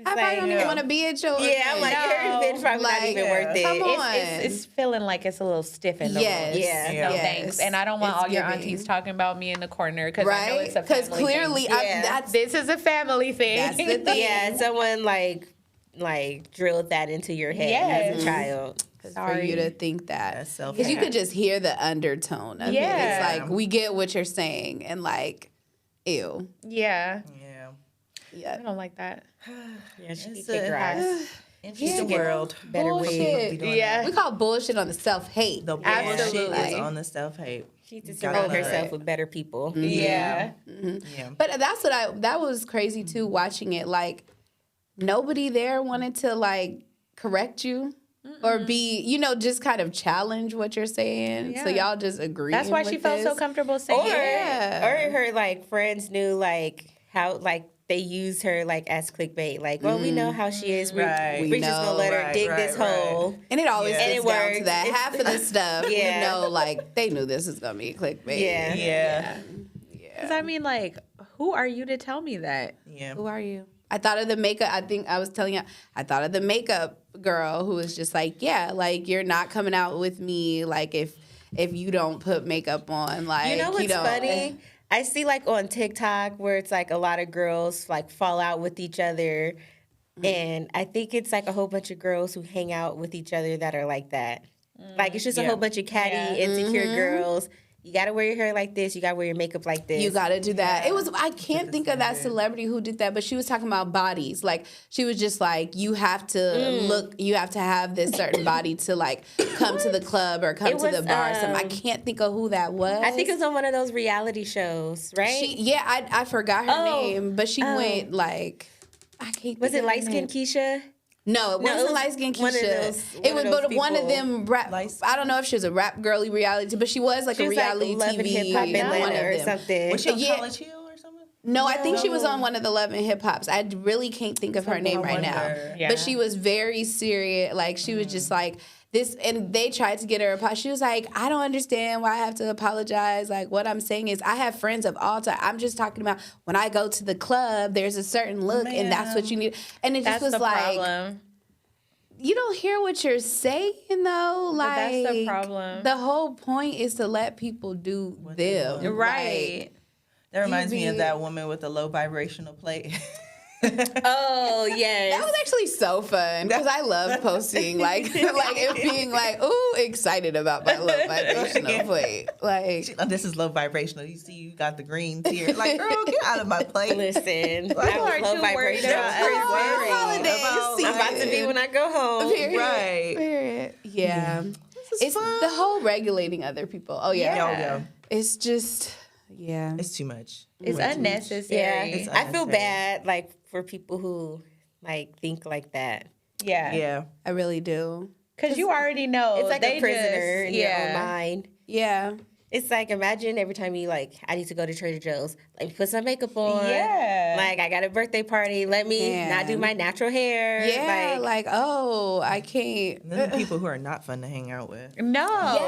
I probably don't even yeah. want to be at your Yeah, I'm like, event. your event's probably not Like, even worth it. come on. It's feeling like it's a little stiff in the Yes. room. Yeah. Yeah. No Yes. thanks. And I don't want It's all your giving. aunties talking about me in the corner because I know Right? it's a Because family clearly, thing. Yeah. that's This is a family thing. That's the thing. Yeah, someone like drilled that into your head as a child. for you to think that. That's self- Because you could just hear the undertone of it. Yeah. It's like, we get what you're saying. And like, ew. Yeah. Yeah. I Yeah. don't like that. Yeah, she It's kicked a- grass. Interesting world. Better Bullshit. wig. doing Yeah. We call bullshit on the self-hate. The bullshit Absolutely. is on the self-hate. She needs to Gotta surround love herself it. with better people. Yeah. Yeah. But that's what that was crazy too, watching it. Like, nobody there wanted to like correct you or be, just kind of challenge what you're saying. So Yeah. y'all just agree. That's why she felt so comfortable saying Or it. Yeah. or her like friends knew like how like they used her like as clickbait. Like, well, we know how she is. Right. We're We just gonna know. let her Right, dig right, this right. hole. And it always Yeah. gets And it down to works. that. It's- Half of the stuff, Yeah. like they knew this is gonna be clickbait. Yeah. Yeah. Because I mean, like, who are you to tell me that? Yeah. Who are you? I thought of the makeup. I think I was telling you. I thought of the makeup girl who was just like, yeah, like you're not coming out with me. Like if you don't put makeup on, like You know what's don't- funny? I see like on TikTok where it's like a lot of girls like fall out with each other. And I think it's like a whole bunch of girls who hang out with each other that are like that. Like it's just a Yeah. whole bunch of catty, insecure girls you got to wear your hair like this. You got to wear your makeup like this. You got to do that. It was, I can't think of that celebrity who did that, but she was talking about bodies. Like, she was just like, you have to look, you have to have this certain body to like come to the club or come to the bar. I can't think of who that was. I think it was on one of those reality shows, right? I forgot her name, but she went like, I can't. Was it light skinned Keisha? No, it wasn't light skinned Keisha. It was but one of them rap. I don't know if she was a rap girly reality, but she was like a reality like Love and TV Hip Hop Atlanta or them. something. Was she on College Hill or something? No, I think she was on one of the Love and Hip Hops. I really can't think of her name right now. Yeah. But she was very serious. Like, she was just like this, and they tried to get her apology. She was like, I don't understand why I have to apologize. Like, what I'm saying is I have friends of all time. I'm just talking about when I go to the club, there's a certain look, and that's what you need. And it just was the like, problem. you don't hear what you're saying, though. Like, that's the problem. The whole point is to let people do them. Right. Like, That reminds me of that woman with the low vibrational plate. Oh, yes. that was actually so fun because I love posting like it being like, ooh, excited about my low vibrational plate. Like, This is low vibrational. You see, you got the green tier. Like, girl, get out of my plate. Listen, Like, I was are low too worried vibration. about Worried. holiday I'm about to be when I go home. Period. Right. Period. Yeah. This is It's fun. the whole regulating other people. Oh yeah. Yeah. It's just It's too much. It's Way too unnecessary. Yeah, It's I feel unnecessary. bad, like, for people who, like, think like that. Yeah. Yeah. I really do. Because you already know. It's like they a prisoner just, in your own mind. Yeah. It's like, imagine every time you, like, I need to go to Trader Joe's, let me put some makeup on. Yeah. Like, I got a birthday party, let me not do my natural hair. Yeah. Like, oh, I can't. And then the people who are not fun to hang out with. No.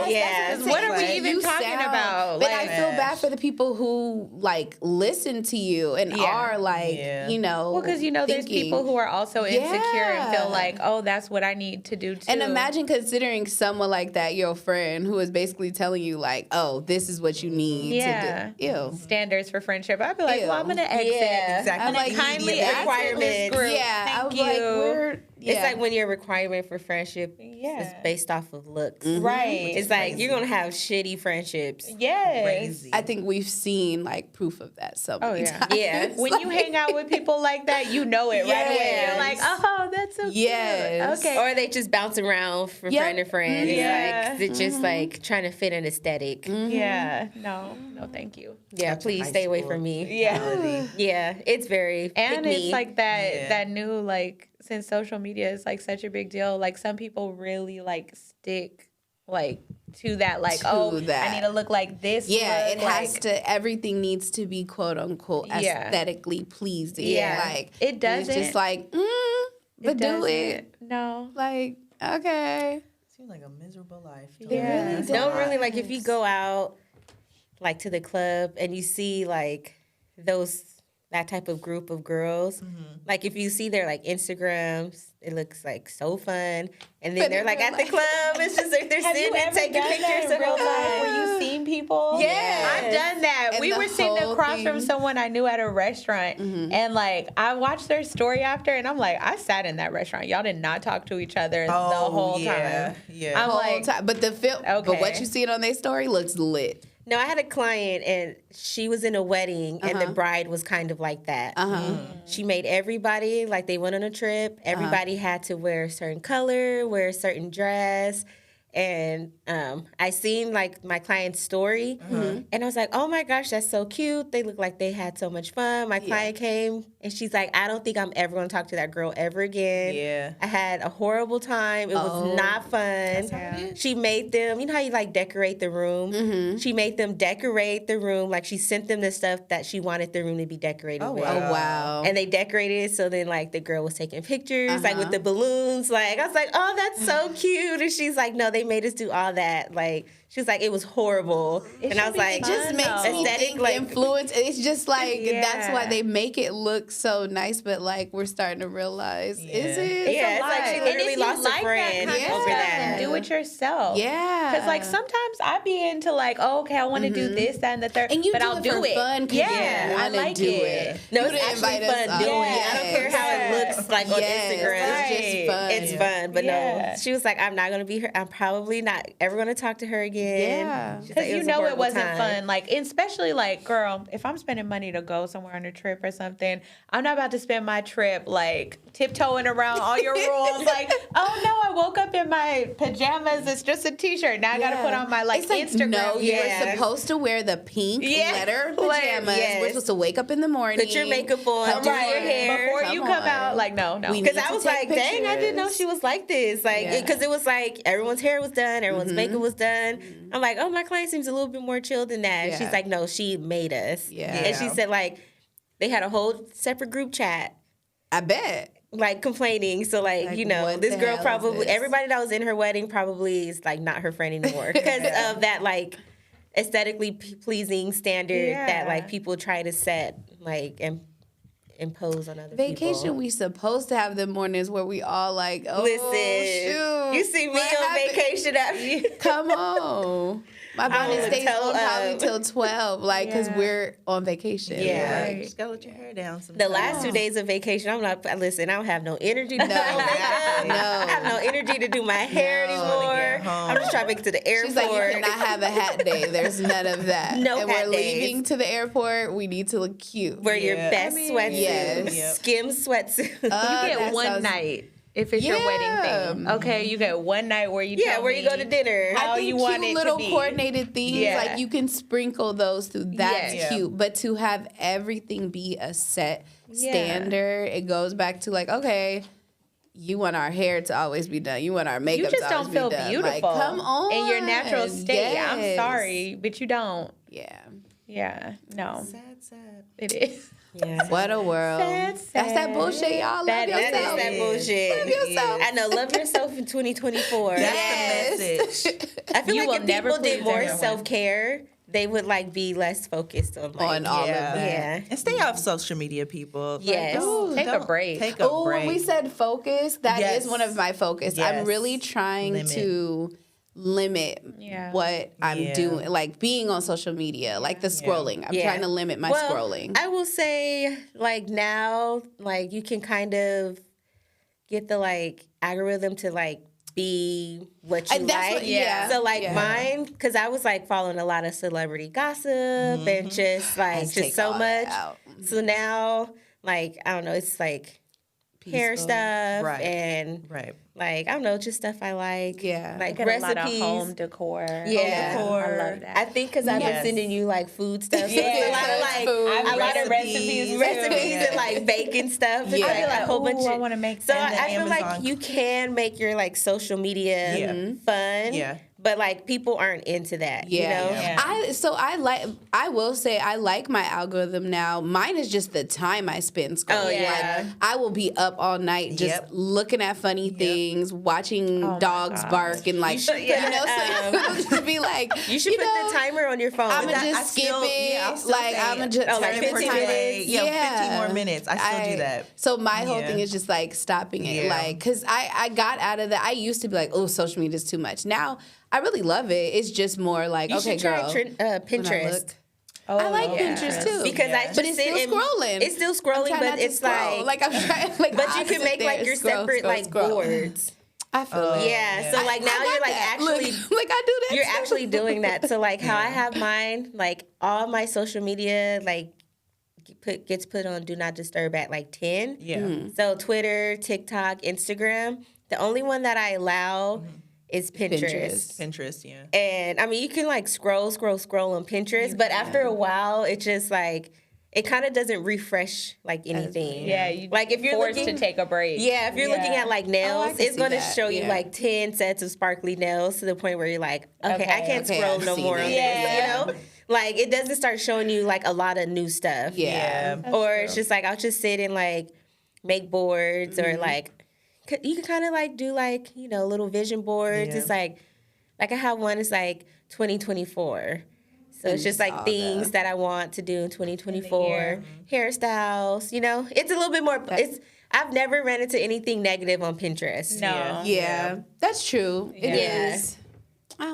Yeah. What are we Like, even You talking sound- about? But Like, I feel bad for the people who like listen to you and are like, you know, well, because there's thinking. people who are also insecure and feel Yeah. like, oh, that's what I need to do too. And imagine considering someone like that, your friend, who is basically telling you like, oh, this is what you need Yeah. to do. Ew. standards for friendship. I'd be like, well, I'm gonna exit. Yeah. Exactly. I'm like, Kindly Yeah. exit this Requirements. group. Yeah, I Thank was you. like, we're It's like when your requirement for friendship Yeah. is based off of looks. Right. It's like you're going to have shitty friendships. Yes. Crazy. I think we've seen like proof of that so many yeah. times. Yeah. When you hang out with people like that, you know it right away. Yes. You're like, oh, that's so Yes. cute. Okay. Or they just bounce around from Yep. friend to friend. Yeah. Like, they're just like trying to fit an aesthetic. Yeah. No, thank you. Yeah, please stay away from me. Yeah. Yeah, it's very And pick it's me. like that Yeah. that new, like, since social media is like such a big deal, like some people really like stick like to that, like, To that. I need to look like this. Yeah, look, it has like- to. Everything needs to be quote unquote Yeah. aesthetically pleasing. Yeah. like It and doesn't. It's just like, but do doesn't. it. No. Like, okay. Seems like a miserable life. Yeah. really no, really, like if you go out like to the club and you see like that type of group of girls, like if you see their like Instagrams, it looks like so fun. And then But they're in like real at the life- club, it's just like they're Have you sitting and ever taking done pictures that the in real whole life time. where you've seen people? Yes. I've done that. And We the were sitting whole across from thing. someone I knew at a restaurant, and like I watched their story after, and I'm like, I sat in that restaurant. Y'all did not talk to each other the whole time. Yeah. I'm Whole like, time. But the film, but Okay. what you see it on their story looks lit. No, I had a client and she was in a wedding and the bride was kind of like that. She made everybody, like they went on a trip, everybody had to wear a certain color, wear a certain dress. And I seen like my client's story and I was like, oh my gosh, that's so cute. They look like they had so much fun. My client came and she's like, I don't think I'm ever going to talk to that girl ever again. Yeah. I had a horrible time. It was not fun. She made them, you know how you like decorate the room? She made them decorate the room. Like she sent them the stuff that she wanted the room to be decorated with. Oh wow. And they decorated it so then like the girl was taking pictures like with the balloons. Like I was like, oh, that's so cute. And she's like, no, they made us do all that. Like she was like, it was horrible. And I was like, It just makes me aesthetic, think like- influence. It's just like that's why Yeah. they make it look so nice, but like we're starting to realize, is it? Yeah, it's like she And literally if you lost like a friend that kind of over stuff, that. then do it yourself. Yeah. Because like sometimes I be into like, oh, okay, I want to do this, that, and the third, And you but do I'll it do for it. fun 'cause Yeah, you I wanna like do it. No, You it's didn't actually invite us fun out. doing it. I don't care how it looks like on Yes. Instagram. It's just fun. It's fun, but Yeah. no. She was like, I'm not gonna be her. I'm probably probably not ever going to talk to her again. Yeah. She's Because like, you was a know it horrible wasn't time. fun. Like, especially like, girl, if I'm spending money to go somewhere on a trip or something, I'm not about to spend my trip like tiptoeing around all your rules. Like, oh no, I woke up in my pajamas. It's just a t-shirt. Now I got to put on my like It's like, Instagram. no, Yeah. you're supposed to wear the pink letter Like, pajamas. yes. We're supposed to wake up in the morning. Put your makeup on, Help do her your hair. Before you come out, like, no. We Because need I to was take like, dang, I didn't know pictures. she was like this. Like, Yeah. because it was like everyone's hair was done, everyone's makeup was done. I'm like, oh, my client seems a little bit more chill than that. Yeah. She's like, no, she made us. Yeah. And she Yeah. said, like, they had a whole separate group chat. I bet. Like complaining, so like you know, what this the girl hell is probably this? everybody that was in her wedding probably is like not her friend anymore because of that like aesthetically pleasing standard that like people try to set like and impose on other Vacation, people. we supposed to have the mornings where we all like, oh, Listen, shoot. you see me what on happened? vacation after Come on. My bonnet will stays tell on probably up. till 12, like, because we're on vacation. Yeah. Like, You just gotta let your hair down. the last 2 days of vacation. I'm not listen. I don't have no energy to do my makeup. no. I have no energy to do my hair get anymore. home. I'm just trying to make it to the airport. She's like, you cannot have a hat day. There's none of that. No and hat we're days. leaving to the airport. We need to look cute. Wear your Yeah. best sweatsuit, Yes. skim sweatsuit. You that get one sounds- night if it's your wedding thing. Okay, you get one night where you yeah, tell where you go me to dinner. how I think you cute want it to little be. coordinated things, Yeah. like you can sprinkle those through. That's Yeah. cute. But to have everything be a set standard, it goes back to like, okay, you want our hair to always be done. You want our You makeup just to don't always feel be done. beautiful. Like, come on. in your natural state. I'm Yes. sorry, but you don't. Yeah. Yeah, no, Sad. it is. Yeah. What a world. Sad, That's that sad. bullshit, y'all. Love That is That yourself. is that bullshit. Love yourself. I know. Love yourself in 2024. That's Yes. the message. I feel You like will if never people did please more everyone. self-care, they would like be less focused on like On all of Yeah. that. yeah. And stay off social media, people. Like, Yes. don't- Take a don't break. Take a Oh, break. when we said focus, that is Yes. one of my focus. I'm Yes. really trying Limit. to limit Yeah. what I'm Yeah. doing, like being on social media, like the scrolling. I'm Yeah. trying to limit my Well, scrolling. I will say, like now, like you can kind of get the like algorithm to like be what you And that's like. what- yeah. So like Yeah. mine, because I was like following a lot of celebrity gossip and just like Just just take so all that much. out. So now, like I don't know, it's like hair Peaceful. stuff Right. and Right. like I don't know, just stuff I like. Yeah. like Get recipes. a lot of home decor. Yeah. I love that. I think because I've been Yes. sending you like food stuff. So Yeah. it's a lot of like Food. a lot of Recipes. recipes Yeah. and like baking stuff. It's Yeah. like I'd be a like, whole bunch "Ooh, I of. wanna make So that." I feel like Amazon. you can make your like social media fun. Yeah. But like people aren't into that. Yeah. You know? Yeah. I will say I like my algorithm now. Mine is just the time I spend scrolling. Oh, yeah. Like I will be up all night just Yep. looking at funny things, watching my dogs gosh. bark and like should- yeah, so I'll just be like You should put the timer on your phone. I'm gonna That- I just skip still- it. yeah, I'll still like say I'm gonna just like turn it for 15 time. minutes. Yeah, 15 more minutes. I still do that. So my whole Yeah. thing is just like stopping it, Yeah. like because I got out of that. I used to be like, oh, social media is too much. Now I really love it. It's just more like, you okay, should try girl. when I Pinterest. look- I like Pinterest too. Because I just but it's sit still and- scrolling. It's still I'm scrolling, trying but not to it's scroll. like I'm trying. Like, but I you can sit make there like and your scroll, separate scroll, like scroll. boards. I feel it. Yeah. So like now I you're got like that. actually Look, like I do that. you're too. actually doing that. So like how I have mine, like all my social media like gets put on do not disturb at like 10. Yeah. So Twitter, TikTok, Instagram. The only one that I allow is Pinterest. Pinterest, yeah. And I mean you can like scroll on Pinterest, but after a while it just like it kind of doesn't refresh like anything. Yeah, you like if you're forced looking to take a break. Yeah, if you're looking at like nails, can it's see going to that, show you yeah. like 10 sets of sparkly nails to the point where you're like, okay, I can't okay, scroll I've no seen more it. on this, Yeah. you know? Like it doesn't start showing you like a lot of new stuff. Yeah. Or it's just like I'll just sit and like make boards or like you can kind of like do like, you know, little vision boards. Yeah. It's like I have one it's like 2024. So it's just like things that I want to do in 2024, hairstyles, you know. It's a little bit more I've never ran into anything negative on Pinterest. No. Yeah, that's true. It Yeah. is.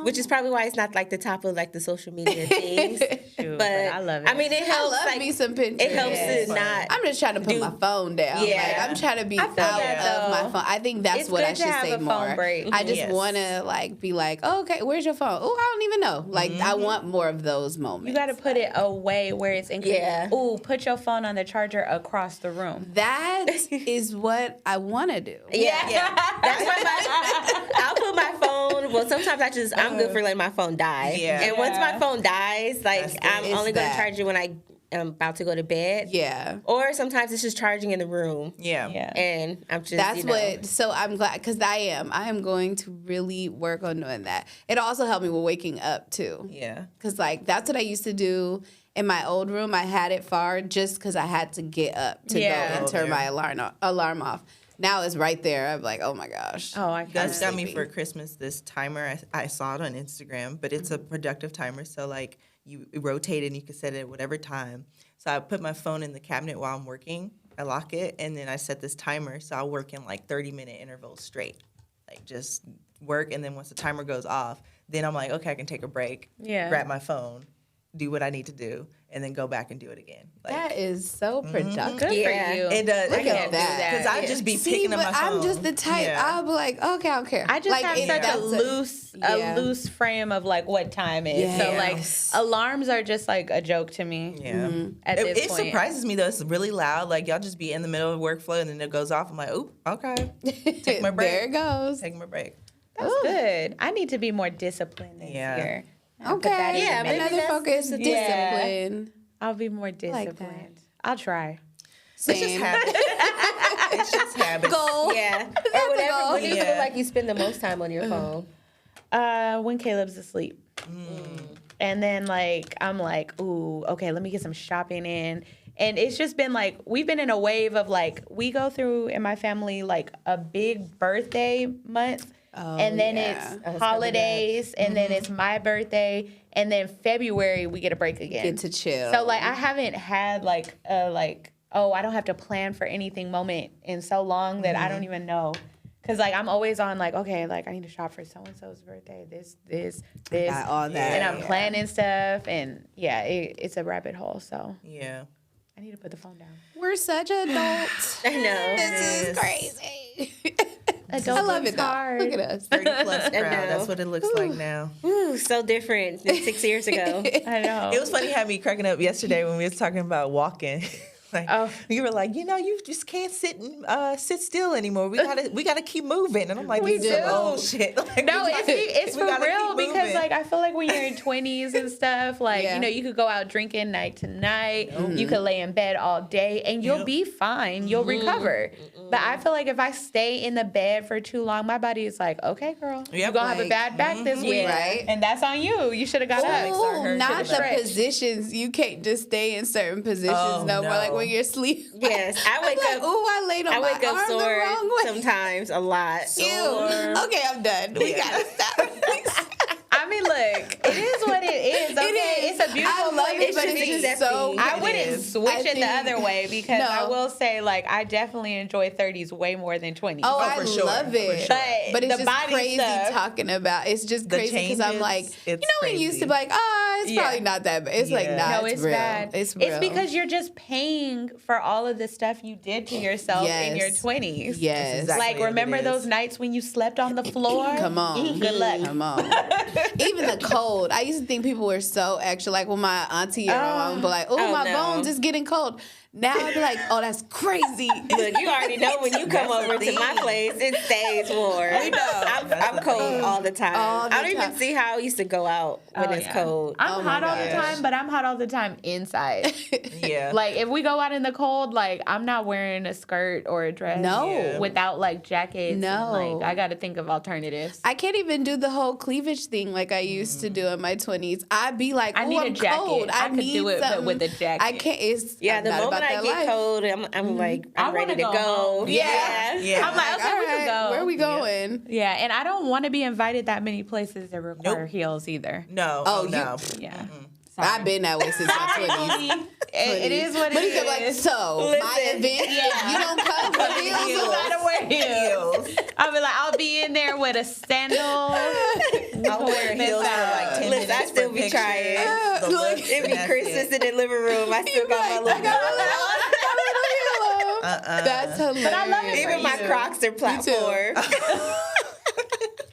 which is probably why it's not like the top of like the social media things. Shoot, but I love it. I mean, it I helps. love Like, me some Pinterest. it helps to not. I'm just trying to put my phone down. Yeah. Like, I'm trying to be out that, of my though. phone. I think that's It's what good I to should have say a phone more. break. I just Yes. want to like be like, oh, okay, where's your phone? Oh, I don't even know. Like, I want more of those moments. You got to put it away where it's inconvenient. Yeah. Ooh, put your phone on the charger across the room. That is what I want to do. Yeah. That's why I'll put my phone. Well, sometimes I'm good for letting my phone die. Yeah. And once my phone dies, like I'm It's only going to that. charge it when I am about to go to bed. Yeah. Or sometimes it's just charging in the room. Yeah. And I'm just, That's you know. what, so I'm glad, because I am going to really work on doing that. It also helped me with waking up too. Yeah. Because, like, that's what I used to do in my old room. I had it far just because I had to get up to go and turn my alarm off. Now it's right there. I'm like, oh my gosh. Oh, I can't. That's got me sleeping. for Christmas, this timer. I saw it on Instagram, but it's a productive timer. So, like, you rotate it and you can set it at whatever time. So I put my phone in the cabinet while I'm working. I lock it, and then I set this timer. So I'll work in, like, 30-minute intervals straight. Like, just work, and then once the timer goes off, then I'm like, okay, I can take a break, grab my phone, do what I need to do, and then go back and do it again. Like, That is so productive. Good Yeah. for you. it does. Look I at can't do that. Because I just be See, picking up but my phone. I'm just the type, Yeah. I'll be like, okay, I don't care. I just like, have if such a that's loose frame of like what time is. So like Yes. alarms are just like a joke to me. Yeah. At this It point. surprises me though. It's really loud. Like y'all just be in the middle of workflow and then it goes off. I'm like, oop, okay. Take my break. There it goes. Take my break. That's good. I need to be more disciplined this Yeah. year. I'll put that Okay. in Yeah, the maybe mix. Another that's focus, discipline. I'll be more like disciplined. I'll try. It's just Same. habits. It's just habits. Goal. Yeah. That's Or a whatever. goal. When do you feel Yeah. like you spend the most time on your phone? When Caleb's asleep. And then like I'm like, ooh, okay, let me get some shopping in. And it's just been like we've been in a wave of like we go through in my family like a big birthday month. And then it's holidays, and then it's my birthday, and then February we get a break again. Get to chill. So like I haven't had like a oh, I don't have to plan for anything moment in so long that I don't even know. Cause like I'm always on like, okay, like I need to shop for so and so's birthday, this, Got all that. and I'm planning stuff, and yeah, it's a rabbit hole. So Yeah. I need to put the phone down. We're such adults. I know. This is crazy. I Adulting's love it though. hard. Look at us. 30 plus crowd. know. That's what it looks like now. Ooh, so different than 6 years ago. I know. It was funny having me cracking up yesterday when we was talking about walking. Like, you were like, you just can't sit still anymore. We gotta keep moving. And I'm like, We this is do. old shit. Like, No, it's we for gotta real keep because moving. like I feel like when you're in 20s and stuff, like Yeah. you could go out drinking night to night. You could lay in bed all day and you'll be fine. You'll recover. But I feel like if I stay in the bed for too long, my body is like, okay, girl, you're gonna have a Like, bad back this week, right. and that's on you. You should have got up. Ooh, not the stretch. positions. You can't just stay in certain positions Oh, no more. Like no. when you're asleep. Yes, I wake like, up. ooh, I laid on I my wake up arm the sore wrong way. sometimes a lot. Ew. Okay, I'm done. We gotta stop. I mean, look, it is what it is. Okay, is. it's a beautiful I love place it, but to it's be. just so. I It wouldn't is. switch I it the think- other way because No. I will say, like, I definitely enjoy 30s way more than 20s. Oh, I for sure, love for it. sure. But it's the just body crazy stuff- talking about. It's just The crazy because I'm like, changes, you it's know, when you used to be crazy. like, oh, it's Yeah. probably not that bad. It's like, Yeah. nah, No, it's real. bad. It's real. It's because you're just paying for all of the stuff you did to yourself in your Yes. 20s. Yes. Exactly Like, what it remember is. those nights when you slept on the floor? Come on. Good luck. Come on. Even the cold. I used to think people were so extra. Like when my auntie or my mom would be like, oh, my no. bones is getting cold. Now I'd be like, oh, that's crazy. Look, you already know when you come over to my place, it stays warm. We know. I'm cold all the time. All the I don't even time. see how I used to go out when it's cold. I'm Oh my hot all the gosh. time, but I'm hot all the time inside. Yeah. Like, if we go out in the cold, like, I'm not wearing a skirt or a dress. No. Yeah. Without, like, jackets. No. And, like, I got to think of alternatives. I can't even do the whole cleavage thing like I used to do in my 20s. I'd be like, I oh, need I'm a jacket. cold. I could need do it, but something. with a jacket. I can't. It's Yeah, I'm the not moment about I that get life. cold, I'm like, I I'm ready wanna to go go. home. Yeah. Yeah. I'm like, okay, we All can right, go. where we going? Yeah, and I don't want to be invited that many places that require Nope. heels either. No. Oh, Oh, you- no. Yeah. I've been that way since my 20s. It is what But it he's like, is. so my Listen. event, you don't come for heels. You gotta wear heels. I'll be like, I'll be in there with a sandal, I'm wearing heels for like 10 minutes. I still be trying. Look, It be Christmas in the living room. I still got my little. That's hilarious. But I love it. Even my Crocs are platform.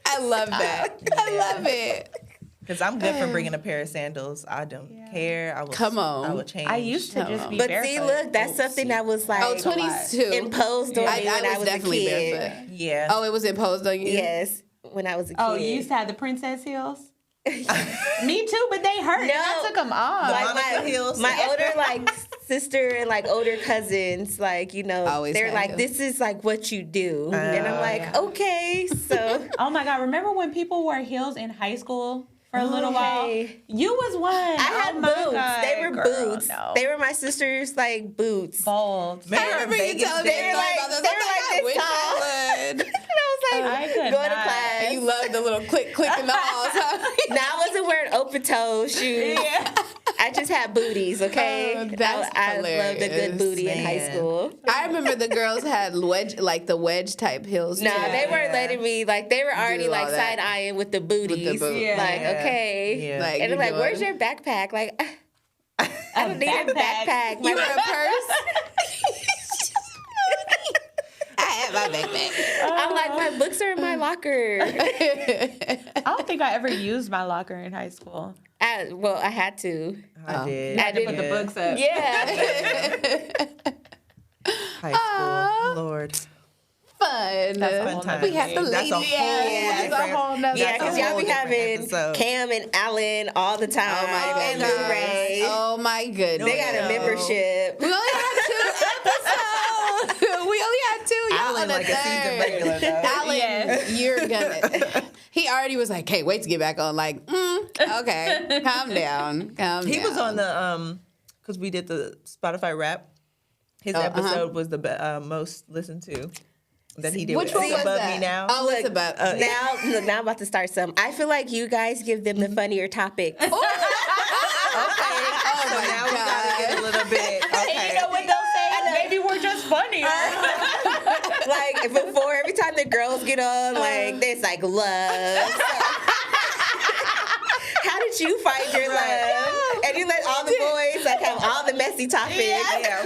I love that. I love it. Because I'm good for bringing a pair of sandals. I don't care. I will, Come on. I will change. I used to just be But barefoot. see, look, that's something that was like 22. imposed on me when I was a definitely kid. barefoot. Yeah. Oh, it was imposed on you? Yes, when I was a kid. Oh, you used to have the princess heels? Me too, but they hurt. No. I took them off. Like Monica heels. my older like sister and like older cousins, like Always they're had like, heels. this is like what you do, and I'm like, okay, so Oh my God, remember when people wore heels in high school for a little while? Okay. You was one. I had Oh my boots. God, They were girl, boots. No. They were my sister's like boots. bold. Remember I remember you Vegas telling me days? They're like- about this. they I'm were like I this wish tall. I would. And I I was could like, go to not. class. And you love the little click in the halls, huh? Now I wasn't wearing open toe shoes. Yeah. I just had booties, okay? Oh, that's I loved a good hilarious, booty in high man. school. I remember the girls had the wedge type heels. No, too. they weren't letting me, like, they were already, Do like, all that. side-eyeing with the booties. boot. Yeah. Like, okay. Yeah. Like, And you I'm like, doing- where's your backpack? Like, I don't need a backpack. You were My- a purse? I had my backpack. I'm like, my books are in my locker. I don't think I ever used my locker in high school. Well, I had to. I did. I To did put the books up. Yeah. High school. Lord. Fun. That's a Fun whole time. We have the That's a lady. whole That's a different- whole nother. Yeah, That's a because y'all whole be different having episode. Cam and Alan all the time. Oh my And goodness. Lil Ray. Oh my goodness. They got a membership. We only had 2 episodes. We only had 2. Y'all Alan on the like a season third. regular though. Alan, Yes. you're gonna. He already was like, "Can't wait to get back on." Like, okay, calm down, calm He down. was on the because we did the Spotify rap. His episode was the most listened to that he did. Which with one It's was Above that? Me Now. Oh, it's about. Now I'm about to start some. I feel like you guys give them the funnier topics. Okay. Oh So my now we gotta get a God. little bit. Okay. You know what they'll say? Maybe we're just funnier. Like before, every time the girls get on, like there's like love. How did you find your love? And you let all the boys like have all the messy topics. Yeah.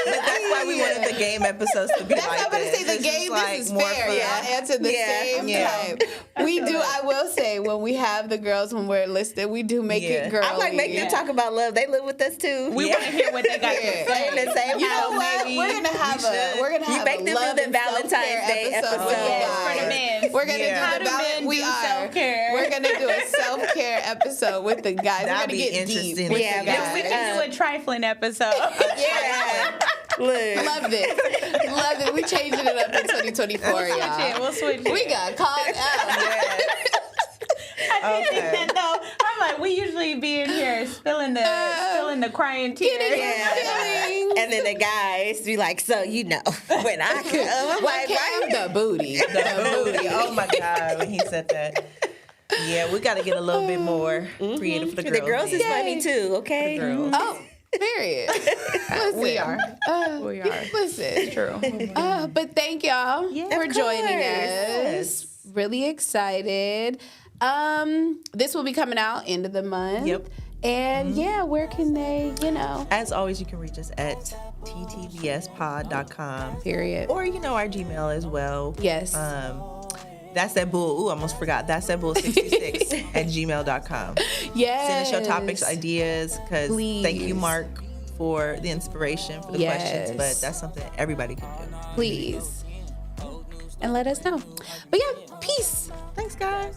But that's why we wanted the game episodes to be That's like what I'm gonna this. say. The It's game, just, like, this is more fair. fun. Y'all answer the Yeah. same Yeah. time. We do. I will say, when we have the girls when we're listed, we do make Yeah. it girly. I'm like, make them talk about love. They live with us too. We want to hear what they got to Yeah. They're in say. the same You know house. what? maybe We're gonna have we should. we're gonna You have make a them do love the and Valentine's self-care Day episode with episode. you Yes, guys. for the men. We're gonna Yeah. do How the do men we do are. self-care? We're gonna do a self-care episode with the guys. That'd We're gonna be get interesting. deep with Yeah, the but guys. We can do a trifling episode. Yeah. Look. Loved it. Loved it. We changing it up in 2024, y'all. We'll switch it. We got called out. I did think Okay. that though. I'm like, we usually be in here spilling the crying tears. Yeah. And then the guys be like, so you know, when I come, I'm like, why Cam, the booty. The booty. Oh my God, when he said that. Yeah, we got to get a little bit more creative for the girls. The girls is funny too, okay? Girls. Oh, period. Listen, We are. we are. Listen. True. But thank y'all for joining course. us. Really excited. This will be coming out end of the month. Yep. And yeah, where can they, As always, you can reach us at ttbs.podcast.com. period. Or, our Gmail as well. Yes. That's that bull. Ooh, I almost forgot. That's that bull 66 at gmail.com. Yes. Send us your topics, ideas, because thank you, Please. Mark, for the inspiration for the questions. But Yes. that's something everybody can do. Please. And let us know. But yeah, peace. Thanks, guys.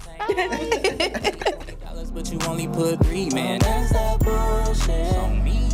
But you only put 3, man. That's that bullshit. On me.